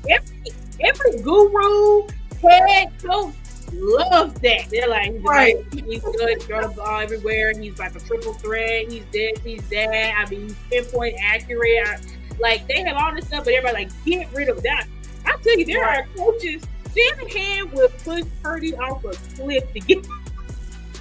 guru, head coach loves that. They're like, he's good, throw the ball everywhere. He's like a triple threat. He's this, he's that. I mean, he's pinpoint accurate. Like they have all this stuff, but everybody like get rid of that. I tell you, there are coaches. Shanahan will push Purdy off a cliff to get.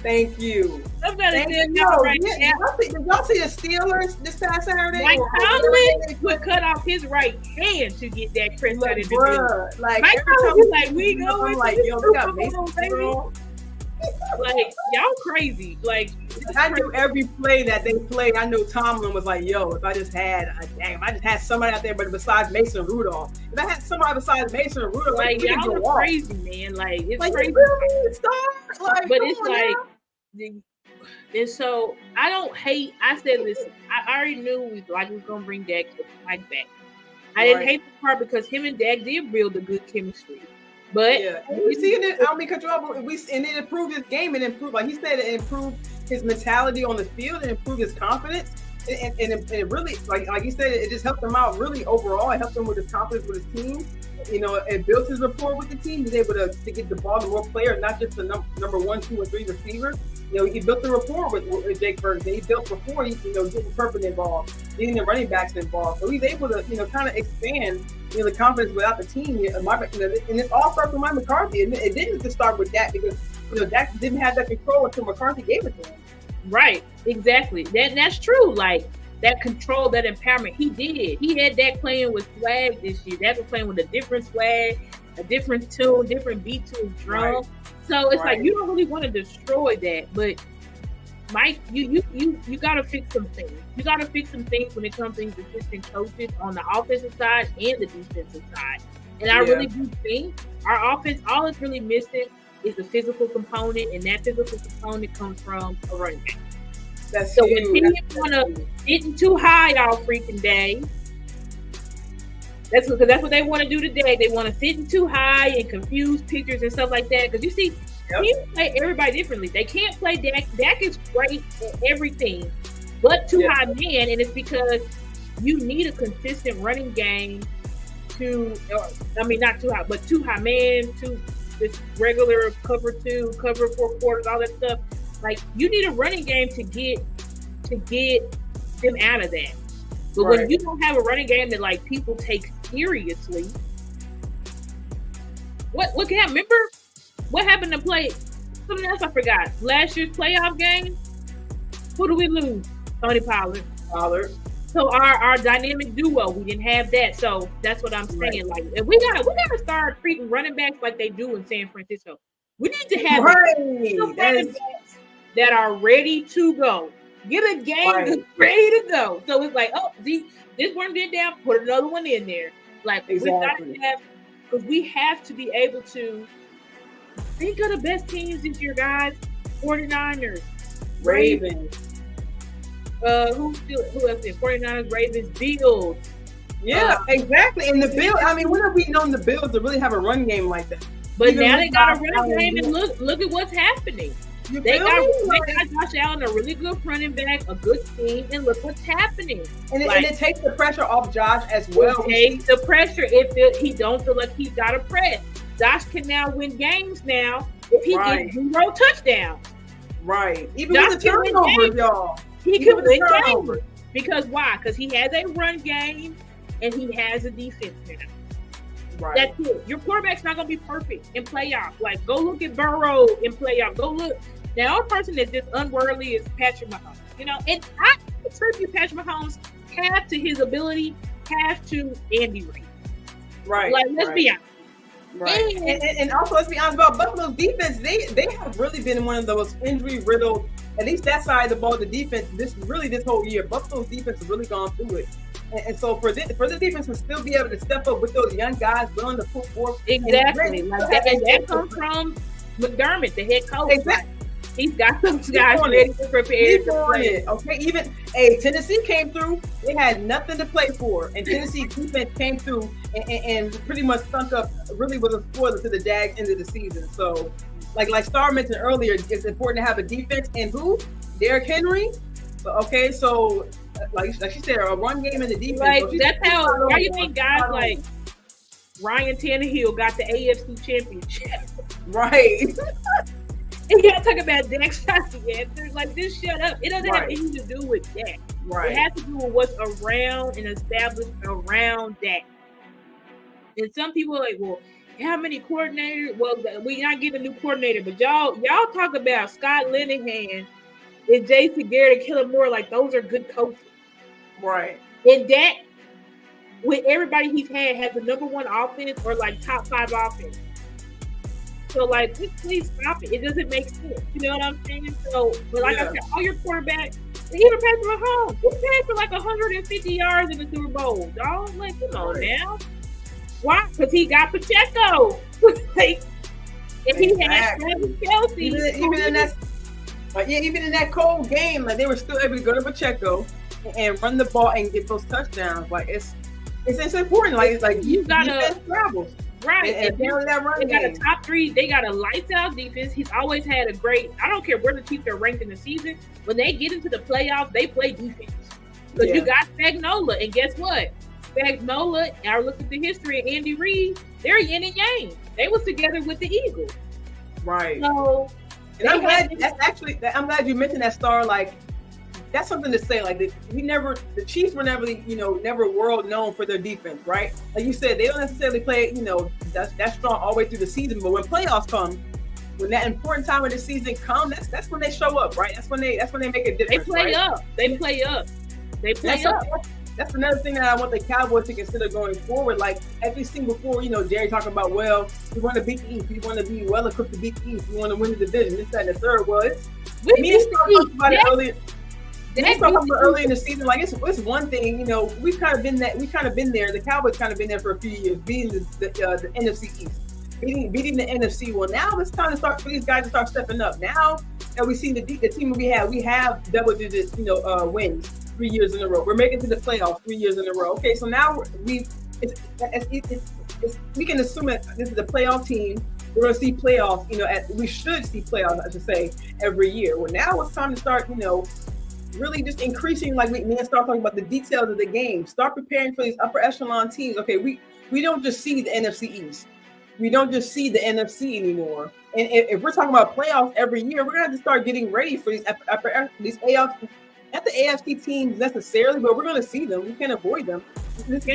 Thank you. Somebody did y'all see the Steelers this past Saturday? Mike Tomlin would cut off his right hand to get that Prescott in the middle. Like Mike Tomlin was like, we go. I'm like, yo, we got baseball. Like y'all crazy. Like I knew every play that they played. I knew Tomlin was like, yo, if I just had somebody out there, but besides Mason Rudolph, if I had somebody besides Mason Rudolph, like y'all are crazy, man. Like it's like, crazy. Really? Like, but it's like. And so I don't hate. I said, listen, I already knew we was gonna bring Mike back. I didn't hate the part because him and Dak did build a good chemistry. But we see it. I don't mean cut you off. And it improved his game. And improved, like he said, it improved his mentality on the field and improved his confidence. And it really, like you said, it just helped him out. Really, overall, it helped him with his confidence with his team. You know, it built his rapport with the team. He's able to get the ball to more players, not just the number 1, 2, and 3 receivers. You know, he built the rapport with Jake Ferguson. He built before getting Purple involved, getting the running backs involved. So he's able to, kind of expand, the confidence without the team. And it all starts with Mike McCarthy. It didn't just start with that because, Dak didn't have that control until McCarthy gave it to him. Right, exactly. That's true. Like that control, that empowerment, he did. He had Dak playing with swag this year. Dak was playing with a different swag. a different tune, different beat to his drum. Right. So it's Right. like you don't really want to destroy that, but Mike, you gotta fix some things. You gotta fix some things when it comes to these assistant coaches on the offensive side and the defensive side. And I really do think our offense, all it's really missing is the physical component, and that physical component comes from a running back. That's So huge. when teams want to hitting too high all freaking day, that's what they want to do today. They want to sit too high and confuse pitchers and stuff like that. Because you see, teams play everybody differently. They can't play Dak. Dak is great at everything, but too high man, and it's because you need a consistent running game not too high, but too high man, to this regular cover 2, cover 4 quarters, all that stuff. Like, you need a running game to get them out of that. But when you don't have a running game that like people take seriously, what can happen? Remember what happened to play? Something else I forgot. Last year's playoff game. Who do we lose? Tony Pollard. So our dynamic duo, we didn't have that. So that's what I'm saying. Like, if we gotta start treating running backs like they do in San Francisco. We need to have running backs that are ready to go. Get a game that's ready to go. So it's like, oh, see, this one did down, put another one in there. Like, we gotta have, because we have to be able to think of the best teams this year, guys. 49ers, Ravens. Who else did? 49ers, Ravens, Bills. Yeah, exactly. And the Bills, I mean, when have we known the Bills to really have a run game like that? But even now they got a run game, and look at what's happening. They got Josh Allen, a really good running back, a good team, and look what's happening. And it takes the pressure off Josh as well. It takes the pressure if he don't feel like he's got to press. Josh can now win games now if he gets 0 touchdowns. Right. Even with the turnovers, y'all. He can win games. Because why? Because he has a run game and he has a defense now. Right. That's it. Your quarterback's not going to be perfect in playoffs. Like, go look at Burrow in playoffs. Go look. The only person that's just unworldly is Patrick Mahomes. You know, and I attribute Patrick Mahomes half to his ability, half to Andy Reid. Right. Like, let's be honest. Right. And also, let's be honest about Buffalo's defense. They have really been one of the most injury-riddled, at least that side of the ball, the defense, this whole year. Buffalo's defense has really gone through it. And so for the defense to still be able to step up with those young guys willing to put forth. Exactly. Like that comes from McDermott, the head coach. Exactly. He's got those guys ready to prepare to play. Okay, even Tennessee came through. They had nothing to play for, and Tennessee defense came through and pretty much stunk up. Really was a spoiler to the Jags into the season. So, like Star mentioned earlier, it's important to have a defense and who? Derrick Henry. Okay, so like she said, a run game in the defense. Like that's how you think guys like Ryan Tannehill got the AFC Championship. Right. And you gotta talk about Dak's answers. Like, just shut up. It doesn't have anything to do with Dak. Right. It has to do with what's around and established around Dak. And some people are like, well, how many coordinators? Well, we're not getting a new coordinator, but y'all talk about Scott Linehan and Jason Garrett and Kellen Moore like those are good coaches. Right. And Dak, with everybody he's had, has the number 1 offense or like top 5 offense. So, like, please stop it. It doesn't make sense. You know what I'm saying? So, but like I said, all your quarterbacks, even Patrick Mahomes, he played for like 150 yards in the Super Bowl, dog. Like, come on now. Why? Because he got Pacheco. Like, and he had Travis Kelce. Even in that cold game, like they were still able to go to Pacheco and run the ball and get those touchdowns. Like it's important. Like it's like you gotta travels. Right. And they got a top 3. They got a lights out defense. He's always had a great, I don't care where the Chiefs are ranked in the season. When they get into the playoffs, they play defense. Because you got Spagnuolo. And guess what? Spagnuolo, I looked at the history of Andy Reid, they're yin and yang. They was together with the Eagles. Right. So and I'm glad you mentioned that, Star. Like, that's something to say. Like, the Chiefs were never world known for their defense, right? Like you said, they don't necessarily play, that's strong all the way through the season. But when playoffs come, when that important time of the season comes, that's when they show up, right? That's when they make a difference. They play up. They play up. that's another thing that I want the Cowboys to consider going forward. Like every single forward, Jerry talking about, well, we want to beat the East. We want to be well equipped to beat the East. We want to win the division. This, that, and the third. Well, me and Star talked about it earlier. Early in the season, like it's one thing, we've kind of been there. The Cowboys kind of been there for a few years, beating the NFC East, beating the NFC. Well, now it's time to start for these guys to start stepping up. Now that we see the team we have double digit, wins 3 years in a row. We're making to the playoffs 3 years in a row. Okay, so now we can assume that this is a playoff team. We're going to see playoffs. We should see playoffs, I should say, every year. Well, now it's time to start, really just increasing, like me and start talking about the details of the game. Start preparing for these upper echelon teams. Okay, we don't just see the NFC East. We don't just see the NFC anymore. And if we're talking about playoffs every year, we're gonna have to start getting ready for these AFC, not the AFC teams necessarily, but we're gonna see them. We can't avoid them. Like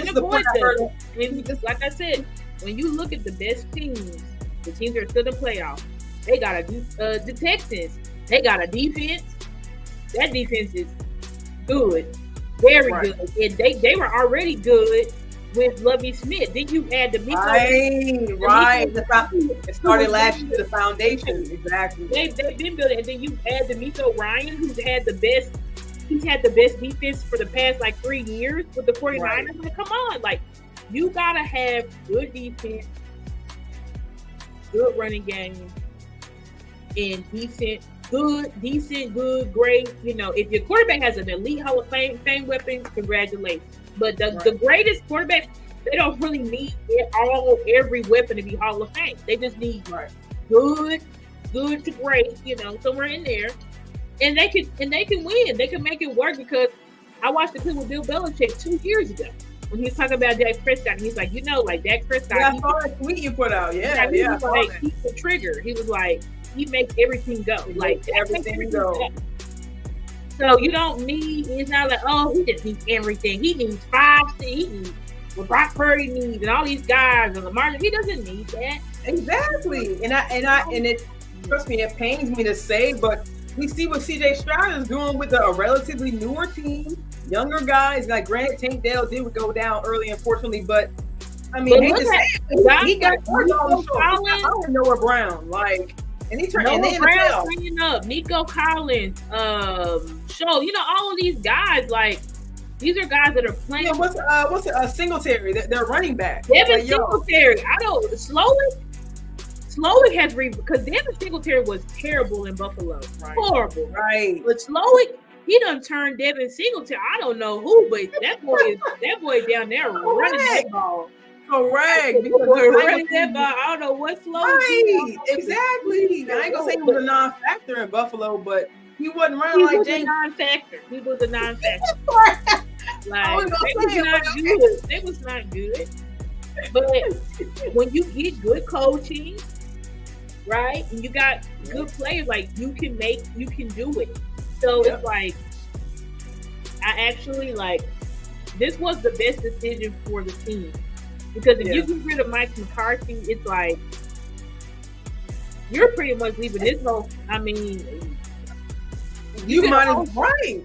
I said, when you look at the best teams, the teams that are still in the playoffs, they got the Texans. They got a defense. That defense is good, very good. And they were already good with Lovie Smith. Then you add the Miko. Right. It started last year, the foundation. Exactly. They've been building. And then you add the Miko Ryan, who's had the best defense for the past 3 years with the 49ers. Right. Like, come on. Like, you got to have good defense, good running game, and decent, great. If your quarterback has an elite Hall of Fame weapons, congratulations. But the greatest quarterbacks, they don't really need every weapon to be Hall of Fame. They just need good to great, somewhere in there, and they can win. They can make it work, because I watched the clip with Bill Belichick 2 years ago when he was talking about Dak Prescott, and he's like, Dak Prescott. Yeah, I saw that tweet you put out. Yeah. He was like, he's the trigger. He was like, he makes everything go. Everything go. So you don't need, it's not like, he just needs everything. He needs 5 He needs what Brock Purdy needs and all these guys and Lamar. He doesn't need that. Exactly. And it, trust me, it pains me to say, but we see what CJ Stroud is doing with a relatively newer team, younger guys. Like, granted, Tank Dell did go down early, unfortunately, but I mean, he got Noah Brown, and he turned Brown bringing up Nico Collins, Show. All of these guys, these are guys that are playing. Yeah, what's Singletary? They're running back. Devin Singletary. I don't Slowick has because Devin Singletary was terrible in Buffalo. Right. Horrible. Right. But Slowick, he done turned Devin Singletary. I don't know who, but that boy down there running that ball. Correct. Running that ball. I don't know what Slowick. Right. Exactly. I ain't gonna say he was a non-factor in Buffalo, but he wasn't running like James. He was a non-factor. It was not good. But when you get good coaching, right, and you got good players, you can do it. So it's I actually this was the best decision for the team, because if you get rid of Mike McCarthy, it's you're pretty much leaving this whole. I mean, you might as right.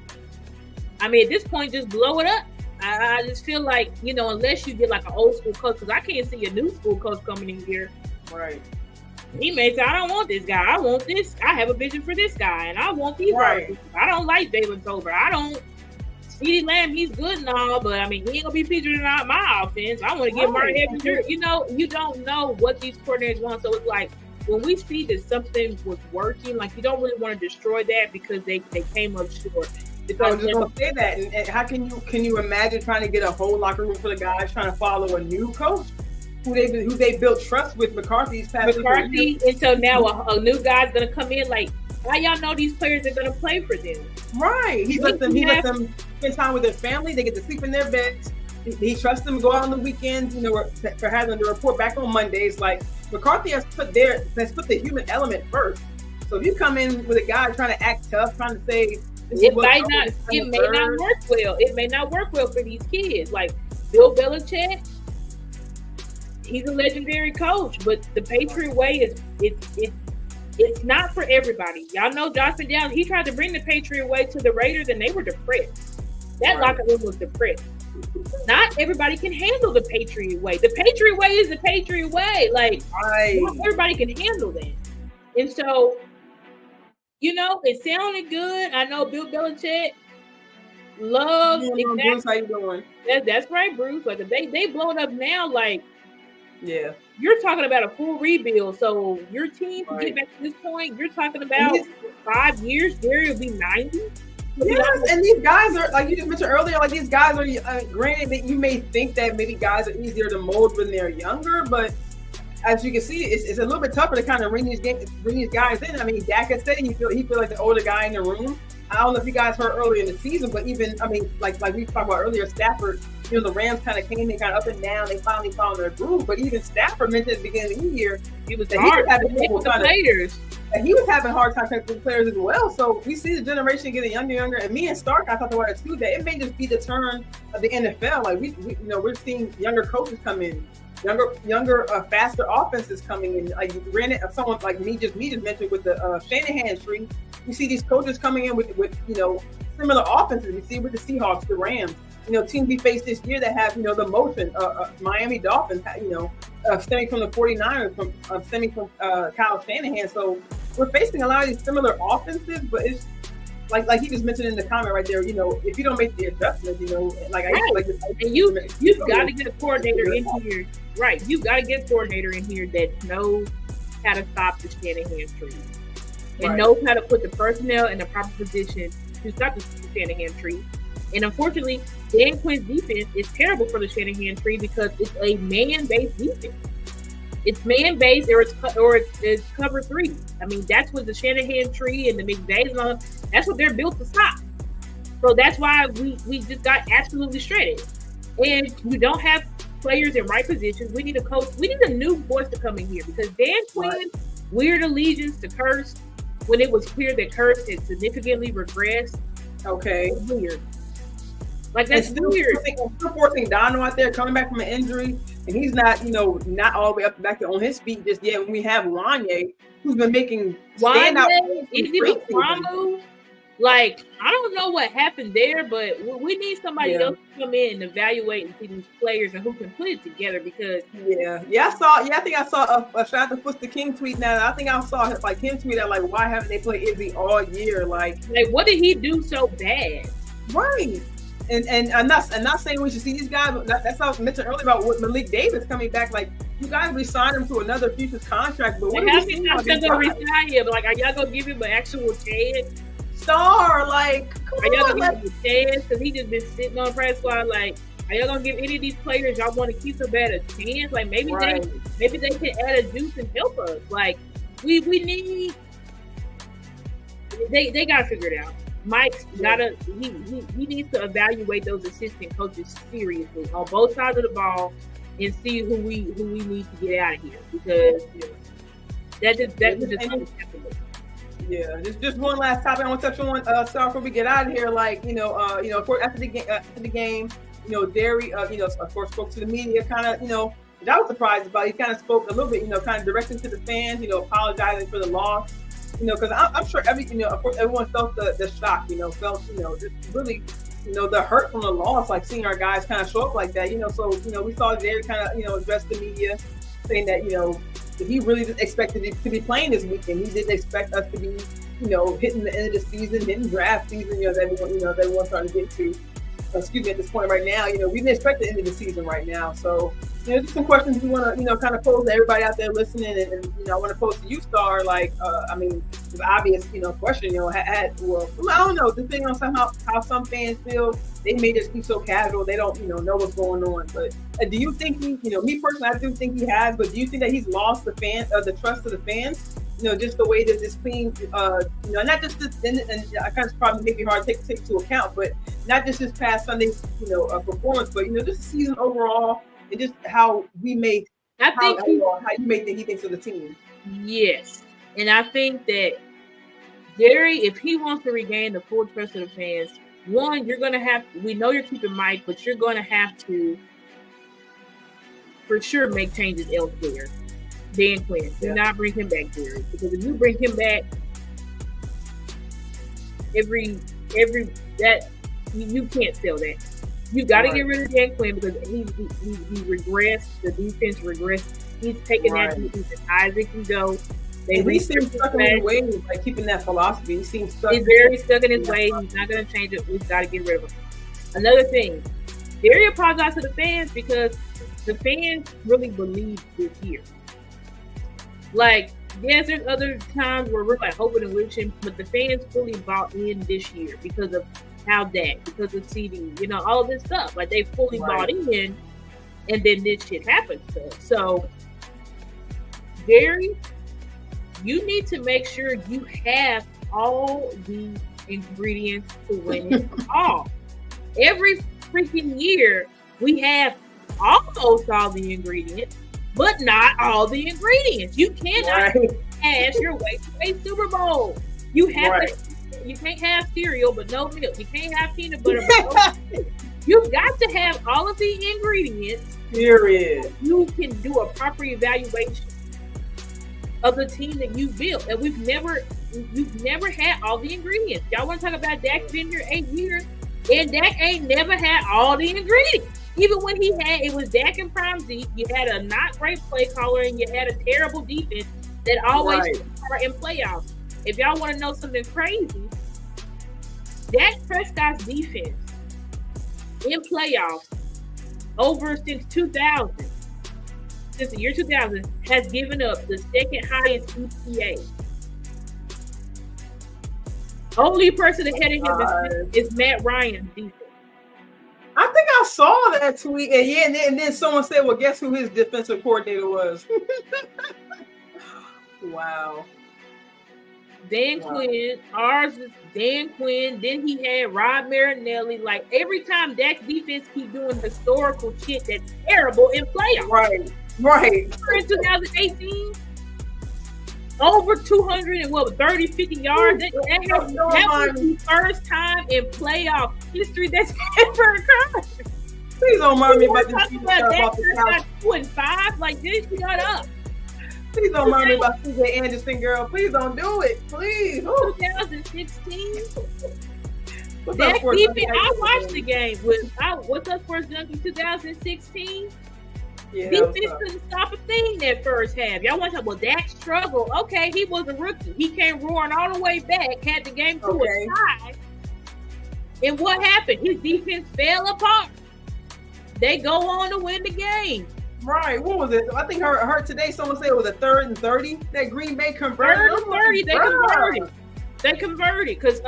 I mean, at this point, just blow it up. I just feel unless you get an old school coach, because I can't see a new school coach coming in here. Right. He may say, I don't want this guy. I want this. I have a vision for this guy, and I want these guys. I don't like Jalen Tolbert. I don't. CeeDee Lamb, he's good and all, but I mean, he ain't gonna be featured in my offense. I want to get Martin Evans. You don't know what these coordinators want, so it's when we see that something was working, you don't really want to destroy that because they came up short. I was just gonna say that. And how can you imagine trying to get a whole locker room full of guys trying to follow a new coach who they built trust with? McCarthy, and so now a new guy's gonna come in. How y'all know these players are gonna play for them? Right. He let them spend time with their family. They get to sleep in their beds. He trusts them to go out on the weekends. For having them to report back on Mondays. McCarthy has put the human element first. So if you come in with a guy trying to act tough, trying to say it may not work well. It may not work well for these kids. Bill Belichick, he's a legendary coach, but the Patriot way is it's not for everybody. Y'all know Josh McDaniels, he tried to bring the Patriot way to the Raiders, and they were depressed. That locker room was depressed. not everybody can handle the Patriot way. The Patriot way is the Patriot way. Like, not everybody can handle that. And so, it sounded good. I know Bill Belichick loves exactly. Bruce, how you doing? That's right, Bruce. Like, they blowing up now, like, yeah, you're talking about a full rebuild. So your team to get back to this point, you're talking about 5 years. Gary will be 90. Yes, and these guys are, like you just mentioned earlier, like these guys are, granted that you may think that maybe guys are easier to mold when they're younger, but as you can see, it's a little bit tougher to kind of bring these guys in. I mean, Dak has said he feel like the older guy in the room. I don't know if you guys heard earlier in the season, but even, I mean, like we talked about earlier, Stafford, the Rams kind of came in kind of up and down. They finally found their groove, but even Stafford mentioned at the beginning of the year, he was having players. And he was having a hard time connecting with players as well. So we see the generation getting younger. And me and Stark, I talked about it too, that it may just be the turn of the NFL. Like we're seeing younger coaches come in, younger, faster offenses coming in. Like granted, someone like me just mentioned with the Shanahan tree, we see these coaches coming in with similar offenses. We see with the Seahawks, the Rams. Teams we face this year that have, the motion, Miami Dolphins, stemming from the 49ers, stemming from Kyle Shanahan. So we're facing a lot of these similar offenses, but it's like he just mentioned in the comment right there, if you don't make the adjustments, and you've got to get a coordinator in here. Right. You've got to get a coordinator in here that knows how to stop the Shanahan tree and knows how to put the personnel in the proper position to stop the Shanahan tree. And unfortunately, Dan Quinn's defense is terrible for the Shanahan tree because it's a man-based defense. It's man-based or it's cover three. I mean, that's what the Shanahan tree and the McVays and all, that's what they're built to stop. So that's why we just got absolutely shredded. And you don't have players in right positions. We need a coach. We need a new voice to come in here because Dan Quinn, weird allegiance to Curse when it was clear that Curse had significantly regressed. Okay. It's weird. Like, that's weird. Still forcing Dono out there coming back from an injury, and he's not, not all the way up back on his feet just yet. When we have Wanye, who's been making standout. Like, I don't know what happened there, but we need somebody else to come in and evaluate and see these players and who can put it together because. I think I saw a shout out to Foster King tweet now. I think I saw him tweet out like, why haven't they played Izzy all year? Like what did he do so bad? Right. And I'm not saying we should see these guys, but that's how I mentioned earlier about what Malik Davis coming back. Like, you guys resign him to another futures contract, but what are we not gonna resign him? Like, are y'all gonna give him an actual chance? Star, like, are y'all gonna give him a chance? Because he just been sitting on the press squad. Like, are y'all gonna give any of these players y'all want to keep so bad a chance? Like, maybe they can add a juice and help us. Like, we need. They gotta figure it out. Mike's gotta he needs to evaluate those assistant coaches seriously on both sides of the ball and see who we need to get out of here because that just unacceptable. Yeah, just one last topic I want to touch on, Star, before we get out of here. Like, of course, after the game, Derry, of course, spoke to the media, kind of, that I was surprised about. He kind of spoke a little bit, kind of directing to the fans, apologizing for the loss. Because I'm sure of course, everyone felt the shock, felt, just really, the hurt from the loss, like seeing our guys kind of show up like that, so, we saw Jerry kind of, address the media saying that, he really just expected to be playing this weekend. He didn't expect us to be, hitting the end of the season, hitting draft season, that everyone's trying to get to. Excuse me, at this point right now, we didn't expect the end of the season right now. So, just some questions we want to, kind of pose to everybody out there listening. And I want to pose to you, Star, like, it's obvious, question, I don't know, depending on how some fans feel, they may just be so casual, they don't, know what's going on. But do you think he, me personally, I do think he has, but do you think that he's lost the trust of the fans? Just the way that this team, not just this, and I kind of probably make it hard to take into account, but not just this past Sunday's, performance, but, just the season overall, and just how we made, how you made that he thinks of the team. Yes. And I think that Gary, if he wants to regain the full trust of the fans, one, you're going to have, we know you're keeping Mike, but you're going to have to, for sure, make changes elsewhere. Dan Quinn, do not bring him back, Gary, because if you bring him back, every that you can't sell that. You got to get rid of Dan Quinn because he regressed. The defense regressed. He's taking that defense as high as it can go. He seems stuck in his ways, like keeping that philosophy. He seems stuck. He's very stuck in his ways. He's not going to change it. We've got to get rid of him. Another thing, Gary apologized to the fans because the fans really believe this year. Like, yes, there's other times where we're like hoping and wishing, but the fans fully bought in this year because of how Dak, because of CD, you know, all this stuff. Like, they fully bought in, and then this shit happens to us. So, Gary, you need to make sure you have all the ingredients to win it all. Every freaking year, we have almost all the ingredients, but not all the ingredients. You cannot cash your way to a Super Bowl. You have to. You can't have cereal but no milk. You can't have peanut butter but no milk. You've got to have all of the ingredients. Period. You can do a proper evaluation of the team that you built, and we've never had all the ingredients. Y'all want to talk about Dak been here 8 years, and Dak ain't never had all the ingredients. Even when it was Dak and Prime Z, you had a not great play caller, and you had a terrible defense that always start in playoffs. If y'all want to know something crazy, Dak Prescott's defense in playoffs since 2000. Since the year 2000, has given up the second highest EPA. Only person ahead of him is Matt Ryan's defense. I think I saw that tweet, and then someone said, "Well, guess who his defensive coordinator was?" Wow. Dan Quinn. Ours is Dan Quinn. Then he had Rod Marinelli. Like, every time Dak's defense keep doing historical shit that's terrible in playoffs. Right. In 2018, over 230, 50 yards. That was the first time in playoff history that's ever occurred. Please don't remind me about this. About 2-5. Like, this, you got up. Please don't remind me about CJ Anderson, girl. Please don't do it. Please. 2016. That defense, I watched the game. What's up for Junkie 2016? Yeah, defense couldn't stop a thing that first half. Y'all want to talk about Dak struggle? Okay, he was a rookie. He came roaring all the way back, had the game to a tie. And what happened? His defense fell apart. They go on to win the game. Right. What was it? I think I heard today someone say it was a 3rd and 30 that Green Bay converted. 3rd and 30. They converted because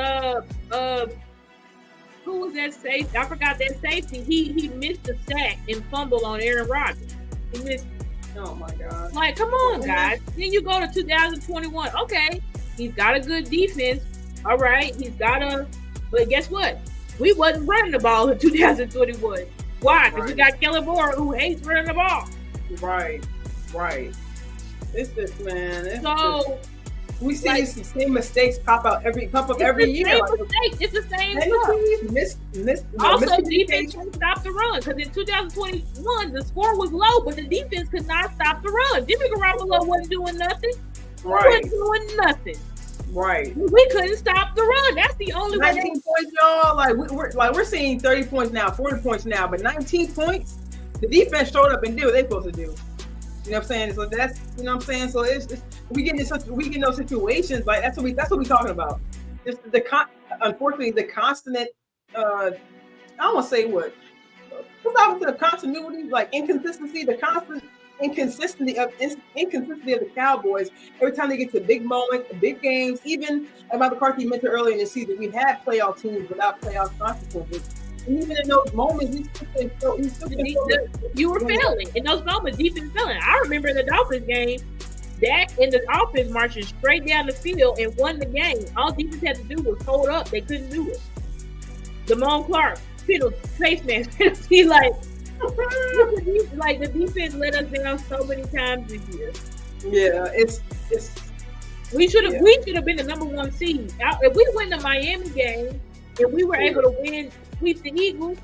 who was that safety? I forgot that safety. He missed a sack and fumbled on Aaron Rodgers. He missed. Oh my God! Like, come on, guys. Then you go to 2021. Okay, he's got a good defense. All right, but guess what? We wasn't running the ball in 2021. Why? Because we got Kellen Moore who hates running the ball. Right. It's this, man. We see these same mistakes pop up every year. It's the same stuff. Also, defense couldn't stop the run because in 2021 the score was low, but the defense could not stop the run. Jimmy Garoppolo wasn't doing nothing. Right. We couldn't stop the run. That's the only 19 points, y'all. We're seeing 30 points now, 40 points now, but 19 points. The defense showed up and did what they're supposed to do. You know what I'm saying? So that's, you know what I'm saying. So it's we get in those situations, like that's what we talking about. Just unfortunately the constant. I don't want to say what's opposite of continuity, like inconsistency. The constant inconsistency of the Cowboys. Every time they get to big moments, big games, even as Mike McCarthy mentioned earlier in the season, we had playoff teams without playoff consequences. And even in those moments, you were failing. In those moments, defense failing. I remember in the Dolphins game, Dak and the offense marching straight down the field and won the game. All defense had to do was hold up. They couldn't do it. Damone Clark, face mask penalty, like the defense let us down so many times this year. Yeah, it's. We should have been the number 1 seed. If we win the Miami game, if we were able to sweep the Eagles,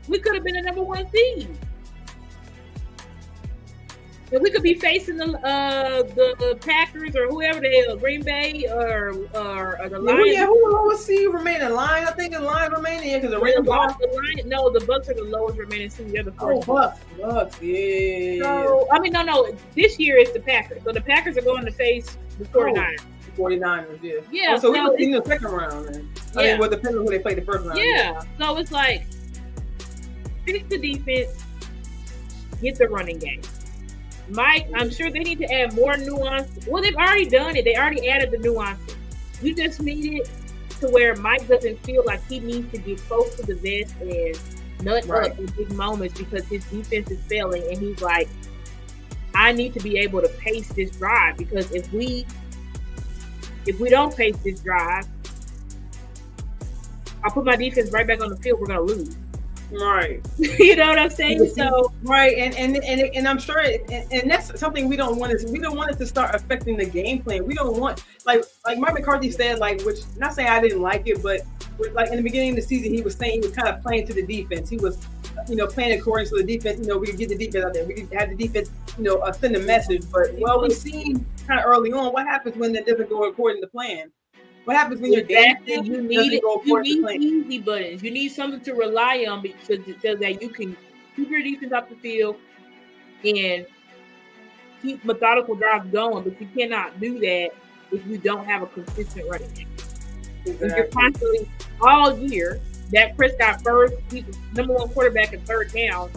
we could have been the number 1 seed. And we could be facing the Packers or whoever the hell, Green Bay or the Lions. Yeah, who the lowest seed remaining? Lions, I think the Lions remaining because the Rams lost. No, the Bucks are the lowest remaining seed. They're the fourth. Oh, Bucks, yeah. So I mean, no. This year it's the Packers. So the Packers are going to face the 49ers. The 49ers, yeah. Yeah. So we will see in the second round then. I mean, well, depending on who they play the first round. Yeah. So it's like fix the defense, get the running game. Mike, I'm sure they need to add more nuance. Well, they've already done it. They already added the nuances. We just need it to where Mike doesn't feel like he needs to get close to the vest and nut up in big moments because his defense is failing. And he's like, I need to be able to pace this drive because if we don't pace this drive, I'll put my defense right back on the field. We're going to lose. Right. You know what I'm saying? So right, and I'm sure, and that's something we don't want it to start affecting the game plan. We don't want like Mike McCarthy said, like, which not saying I didn't like it, but like in the beginning of the season, he was saying he was kind of playing to the defense. He was, playing according to the defense. We could get the defense out there. We could have the defense, send a message. But we've seen kind of early on what happens when that doesn't go according to plan. What happens when your game you need easy buttons. You need something to rely on because that you can keep your defense off the field and keep methodical drives going. But you cannot do that if you don't have a consistent running game. Exactly. If you're constantly all year, Dak Prescott first, he's the number one quarterback in third down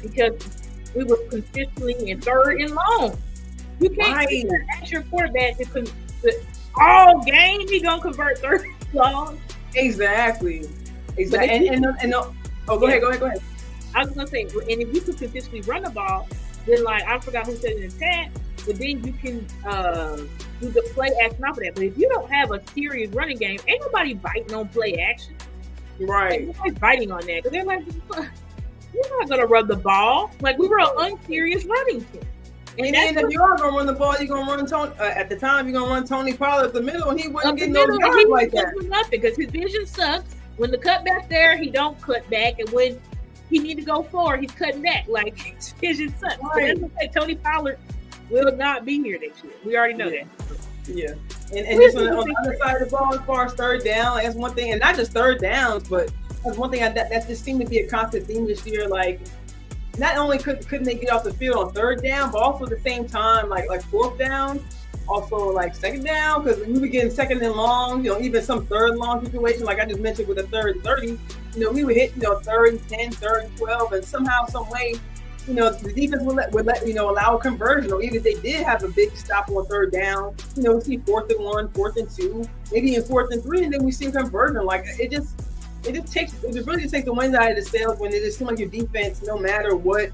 because we were consistently in third and long. You can't ask your quarterback to all game he gonna convert third long. Exactly. And go ahead. I was gonna say, and if you could consistently run the ball, then like I forgot who said it in the chat, but then you can do the play action off of that. But if you don't have a serious running game, ain't nobody biting on play action. Right. Nobody's biting on that because they're like, you're not gonna run the ball. Like we were an unserious running team. And then if you are going to run the ball, you're going to run Tony. At the time, you're going to run Tony Pollard up the middle, and he wouldn't get no yards like that. Nothing because his vision sucks. When the cut back there, he don't cut back, and when he need to go forward, he's cutting back. Like his vision sucks. Right. So that's Tony Pollard will not be here next year. We already know that. Yeah, and just on the other side of the ball, as far as third down, that's one thing, and not just third downs, but that's one thing that just seemed to be a constant theme this year. Like. Not only couldn't they get off the field on third down, but also at the same time, like fourth down, also like second down, because we were getting second and long, even some third and long situation, like I just mentioned with the third and 30, we would hit, third and 10, third and 12, and somehow, some way, the defense would let allow a conversion, or even if they did have a big stop on third down, we see 4th and 1, 4th and 2, maybe in 4th and 3, and then we see conversion. Like it really just takes the wind out of the sails when it just seems like your defense, no matter what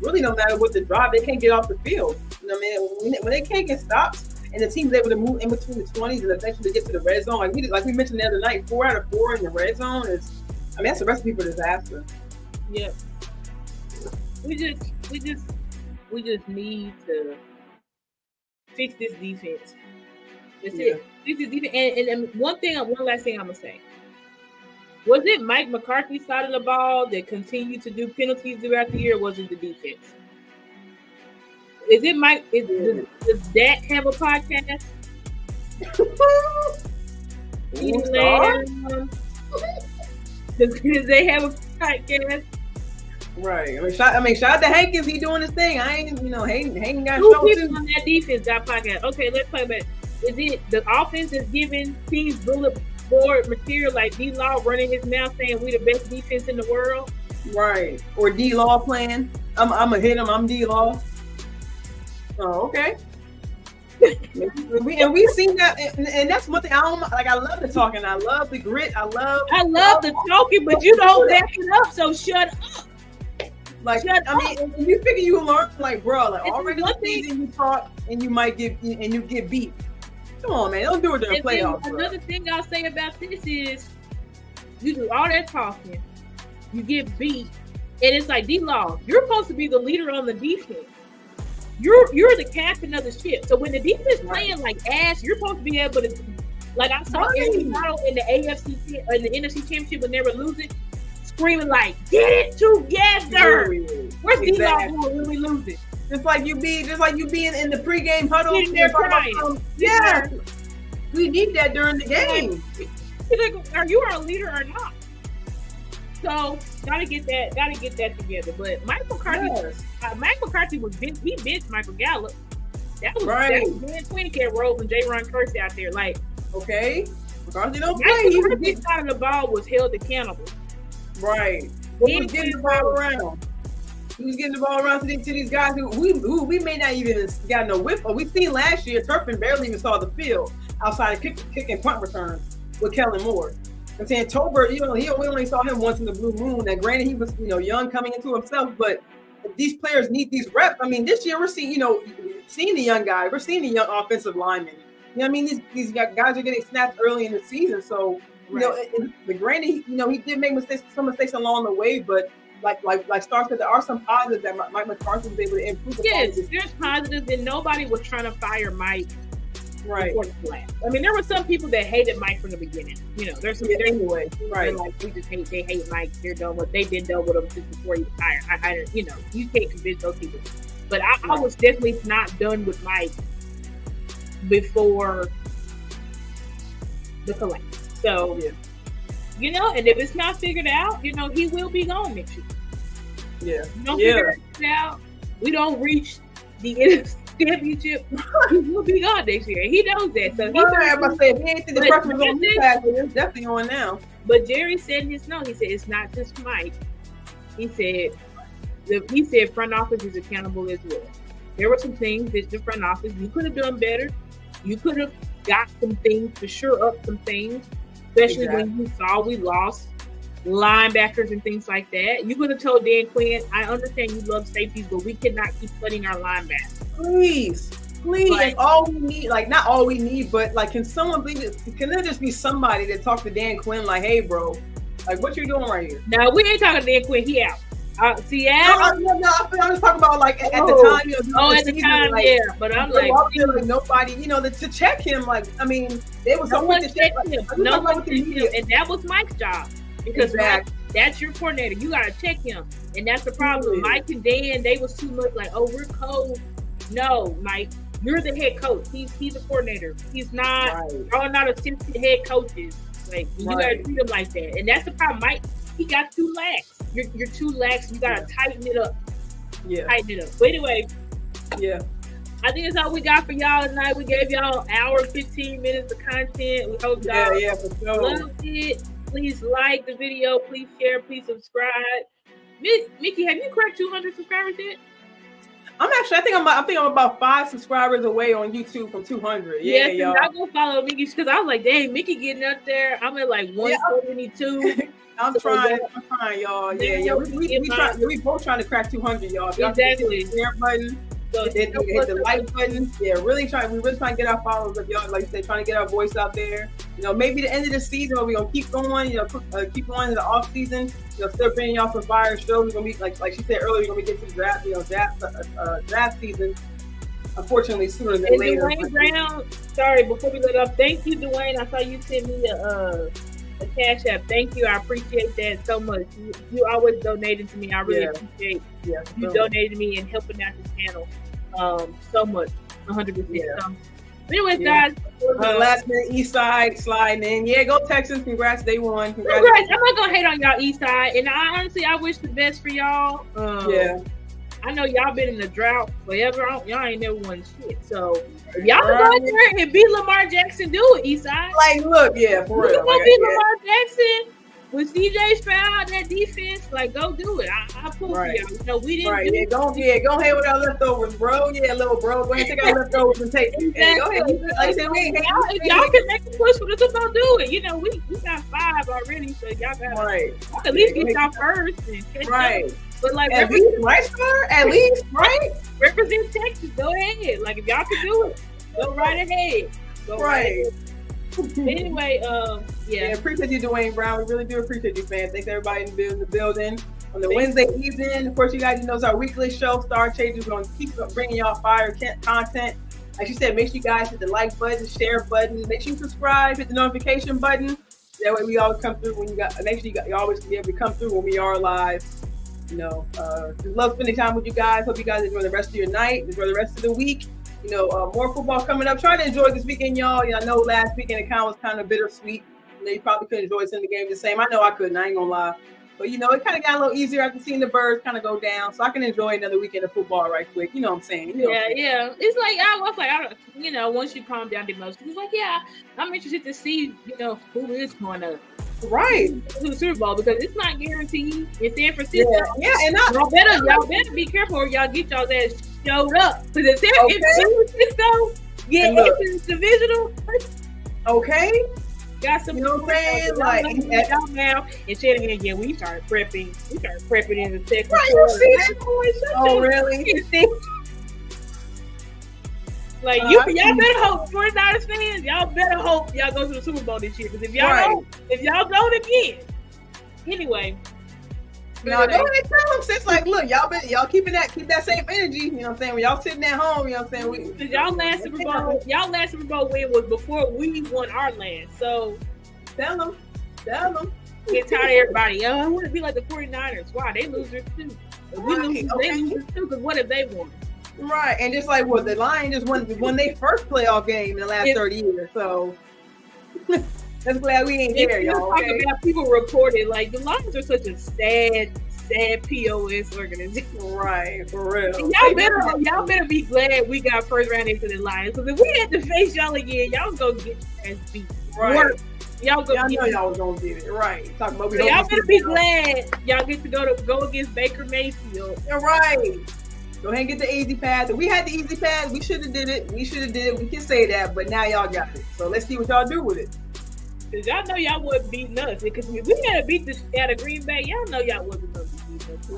the drive, they can't get off the field. When they can't get stops and the team's able to move in between the 20s and eventually get to the red zone, like we mentioned the other night, 4 out of 4 in the red zone that's a recipe for disaster. Yeah. We just need to fix this defense. That's it. Fix this defense. And one last thing I'm gonna say. Was it Mike McCarthy's side of the ball that continued to do penalties throughout the year, or was it the defense? Is it Mike? Does Dak have a podcast? Does they have a podcast? Right. I mean, shout out to Hankins. He doing his thing. I ain't, Hankins got Two show people too. on that defense got podcast. Okay, let's play back. Is it the offense is giving teams bullet board material like D-Law running his mouth saying we the best defense in the world? Right. Or D-Law playing. I'm gonna hit him. I'm D-Law. Oh, okay. We've seen that, and that's one thing I don't like. I love the talking. I love the grit. I love the talking, but you don't back it up. So shut up. Like shut up. Mean, you figure you learn, like, bro, like already the season you talk and you might get beat. Come on, man. Don't do it during playoffs. Another thing I'll say about this is you do all that talking, you get beat, and it's like D-Law, you're supposed to be the leader on the defense. You're the captain of the ship. So when the defense playing like ass, you're supposed to be able to, like I saw Aaron Donald in the NFC Championship when they were losing, screaming like, "Get it together!" Where's D-Law when we losing? Just like you be in the pregame huddle. Getting there crying. Yeah, we need that during the game. Are you a leader or not? So gotta get that together. But Mike McCarthy, he benched Michael Gallup. That was Dan Quinn can't roll and J. Ron Kersey out there. Like, okay, McCarthy don't play. His side of the ball was held accountable. Right. He was getting the ball around. He was getting the ball around to these guys who we may not even got no whip. But we seen last year, Turpin barely even saw the field outside of kick and punt returns with Kellen Moore. I'm saying Tolbert, we only saw him once in the blue moon. Now, granted, he was young coming into himself, but these players need these reps. I mean, this year we're seeing the young guy. We're seeing the young offensive linemen. You know what I mean? These guys are getting snapped early in the season, so granted, he did make some mistakes along the way, but like Star said, there are some positives that Mike McCarthy was able to improve. Yes, there's positives, and nobody was trying to fire Mike. Right. I mean, there were some people that hated Mike from the beginning. There's some anyway. Right. Like they hate Mike. They've been done with him since before he retired. You can't convince those people. But I was definitely not done with Mike before the collapse. So, and if it's not figured out, he will be gone next year. Yeah. You don't figure it out, we don't reach the NFC Championship, he will be gone next year. He knows that. So if he ain't the pressure was on his back, it's definitely on now. But Jerry said in his note, he said it's not just Mike. He said front office is accountable as well. There were some things that the front office, you could have done better. You could have got some things to shore up some things, especially when you saw we lost linebackers and things like that. You could have told Dan Quinn, I understand you love safeties, but we cannot keep cutting our linebackers. Please, that's all we need. Like, not all we need, but like, can there just be somebody that talk to Dan Quinn like, hey, bro, like, what you doing right here? No, we ain't talking to Dan Quinn. He out. Seattle? No, I'm just talking about like at the time. At the time, But I'm like, nobody, to check him. Like, I mean, they was so quick to check him. No one checked him, and that was Mike's job because Mike, that's your coordinator. You gotta check him, and that's the problem. Mike and Dan, they was too much like, oh, we're cold. No, Mike, you're the head coach. He's a coordinator. He's not. Y'all not assistant head coaches. Like, you gotta treat him like that, and that's the problem. Mike, he got too lax. You're too lax. You gotta tighten it up. Tighten it up. But anyway, I think that's all we got for y'all tonight. We gave y'all an hour, 15 minutes of content. We hope y'all for sure. loved it. Please like the video. Please share. Please subscribe. Mickey, have you cracked 200 subscribers yet? I think I'm about 5 subscribers away on YouTube from 200. Yeah, y'all. I'm gonna follow Mickey because I was like, dang, Mickey getting up there. I'm at like 172. I'm trying, y'all. We both trying to crack 200, y'all. Exactly. Hit the share button. Hit the like button. Yeah, we're really trying to get our followers up, y'all. Like I said, trying to get our voice out there. Maybe the end of the season, we're gonna keep going. Keep going in the off season. Still bringing y'all some fire shows. We're gonna be like she said earlier. We're gonna get to the draft season. Unfortunately, sooner than later. Dwayne Brown. Sorry, before we let up, thank you, Dwayne. I saw you send me a Cash App. Thank you. I appreciate that so much. You always donated to me. I really appreciate you donating to me and helping out the channel so much. 100%. So, anyways, guys. Last minute East Side sliding in. Yeah, go Texans. Congrats, day one. Congrats. I'm not going to hate on y'all East Side. And I wish the best for y'all. I know y'all been in the drought forever. Y'all ain't never won shit. So if y'all can go in there and beat Lamar Jackson, do it, Eastside. Like, look, for real. Go beat Lamar Jackson with CJ Stroud, that defense. Like, go do it. I pull for y'all. We didn't. Go ahead with our leftovers, bro. Yeah, little bro. Go ahead, take our leftovers and take. Exactly. Go ahead. Like I said, if y'all can make a push for us, don't do it. We got 5 already, so y'all got at least get y'all first and catch up. But like at least, right? Represent Texas. Go ahead. Like if y'all can do it, go right ahead. Anyway, appreciate you, Dwayne Brown. We really do appreciate you, fans. Thanks everybody in the building. On the Wednesday evening, of course, you guys know it's our weekly show, Starchasers. We're going to keep bringing y'all fire content. Like you said, make sure you guys hit the like button, share button. Make sure you subscribe, hit the notification button. That way we always come through when you always be able to come through when we are live. Just love spending time with you guys. Hope you guys enjoy the rest of your night, enjoy the rest of the week. More football coming up. Try to enjoy this weekend, y'all. I know last weekend it was kind of bittersweet. You probably couldn't enjoy some of the game the same. I know I couldn't. I ain't gonna lie. But, it kind of got a little easier after seeing the birds kind of go down. So I can enjoy another weekend of football right quick. You know what I'm saying? Yeah. It's like, I was like, once you calm down the emotions, it's like, yeah, I'm interested to see, who is going to to the Super Bowl, because it's not guaranteed. In San Francisco. Yeah. And y'all better be careful or y'all get y'all's ass showed up. Because if San Francisco get into the divisional. Okay. Got some, what I'm saying? Y'all now and Shanahan, we started prepping. We started prepping in the second quarter. You see that? Oh, really? Like y'all better hope, 49ers fans. Y'all better hope y'all go to the Super Bowl this year. Because if y'all don't again, anyway. No, go ahead and tell them, sis. Like, look, y'all keep that same energy. You know what I'm saying? When y'all sitting at home, you know what I'm saying? Y'all last Super Bowl win was before we won our last. So tell them. Get tired of everybody. I want to be like the 49ers. Why? They losers too. If we losers, they losers too. Because what if they won? Right, and just like the Lions just won their first playoff game in the last 30 years. So that's glad we ain't there, y'all. Okay? About people reported like the Lions are such a sad POS organization. Right, for real. Y'all better be glad we got first round into the Lions, because if we had to face y'all again, y'all was gonna get your ass beat. Right. Y'all know y'all was gonna get it. Right. Talking about y'all better be glad y'all get to go against Baker Mayfield. You're right. Go ahead and get the easy pass. If we had the easy pass, we should have did it. We can say that, but now y'all got it. So let's see what y'all do with it. Because y'all know y'all wasn't beating us. Because if we had to beat the out of Green Bay, y'all know y'all wasn't going to beat us.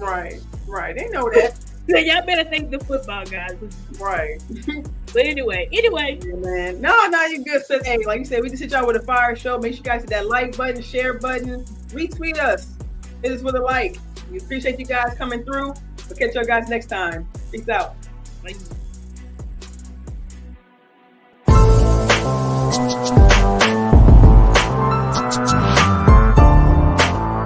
Right. They know that. So y'all better thank the football guys. Right. But anyway. Yeah, man. No, you're good. So, hey, like you said, we just hit y'all with a fire show. Make sure you guys hit that like button, share button, retweet us. Hit us with a like. We appreciate you guys coming through. We'll catch y'all guys next time. Peace out. Bye.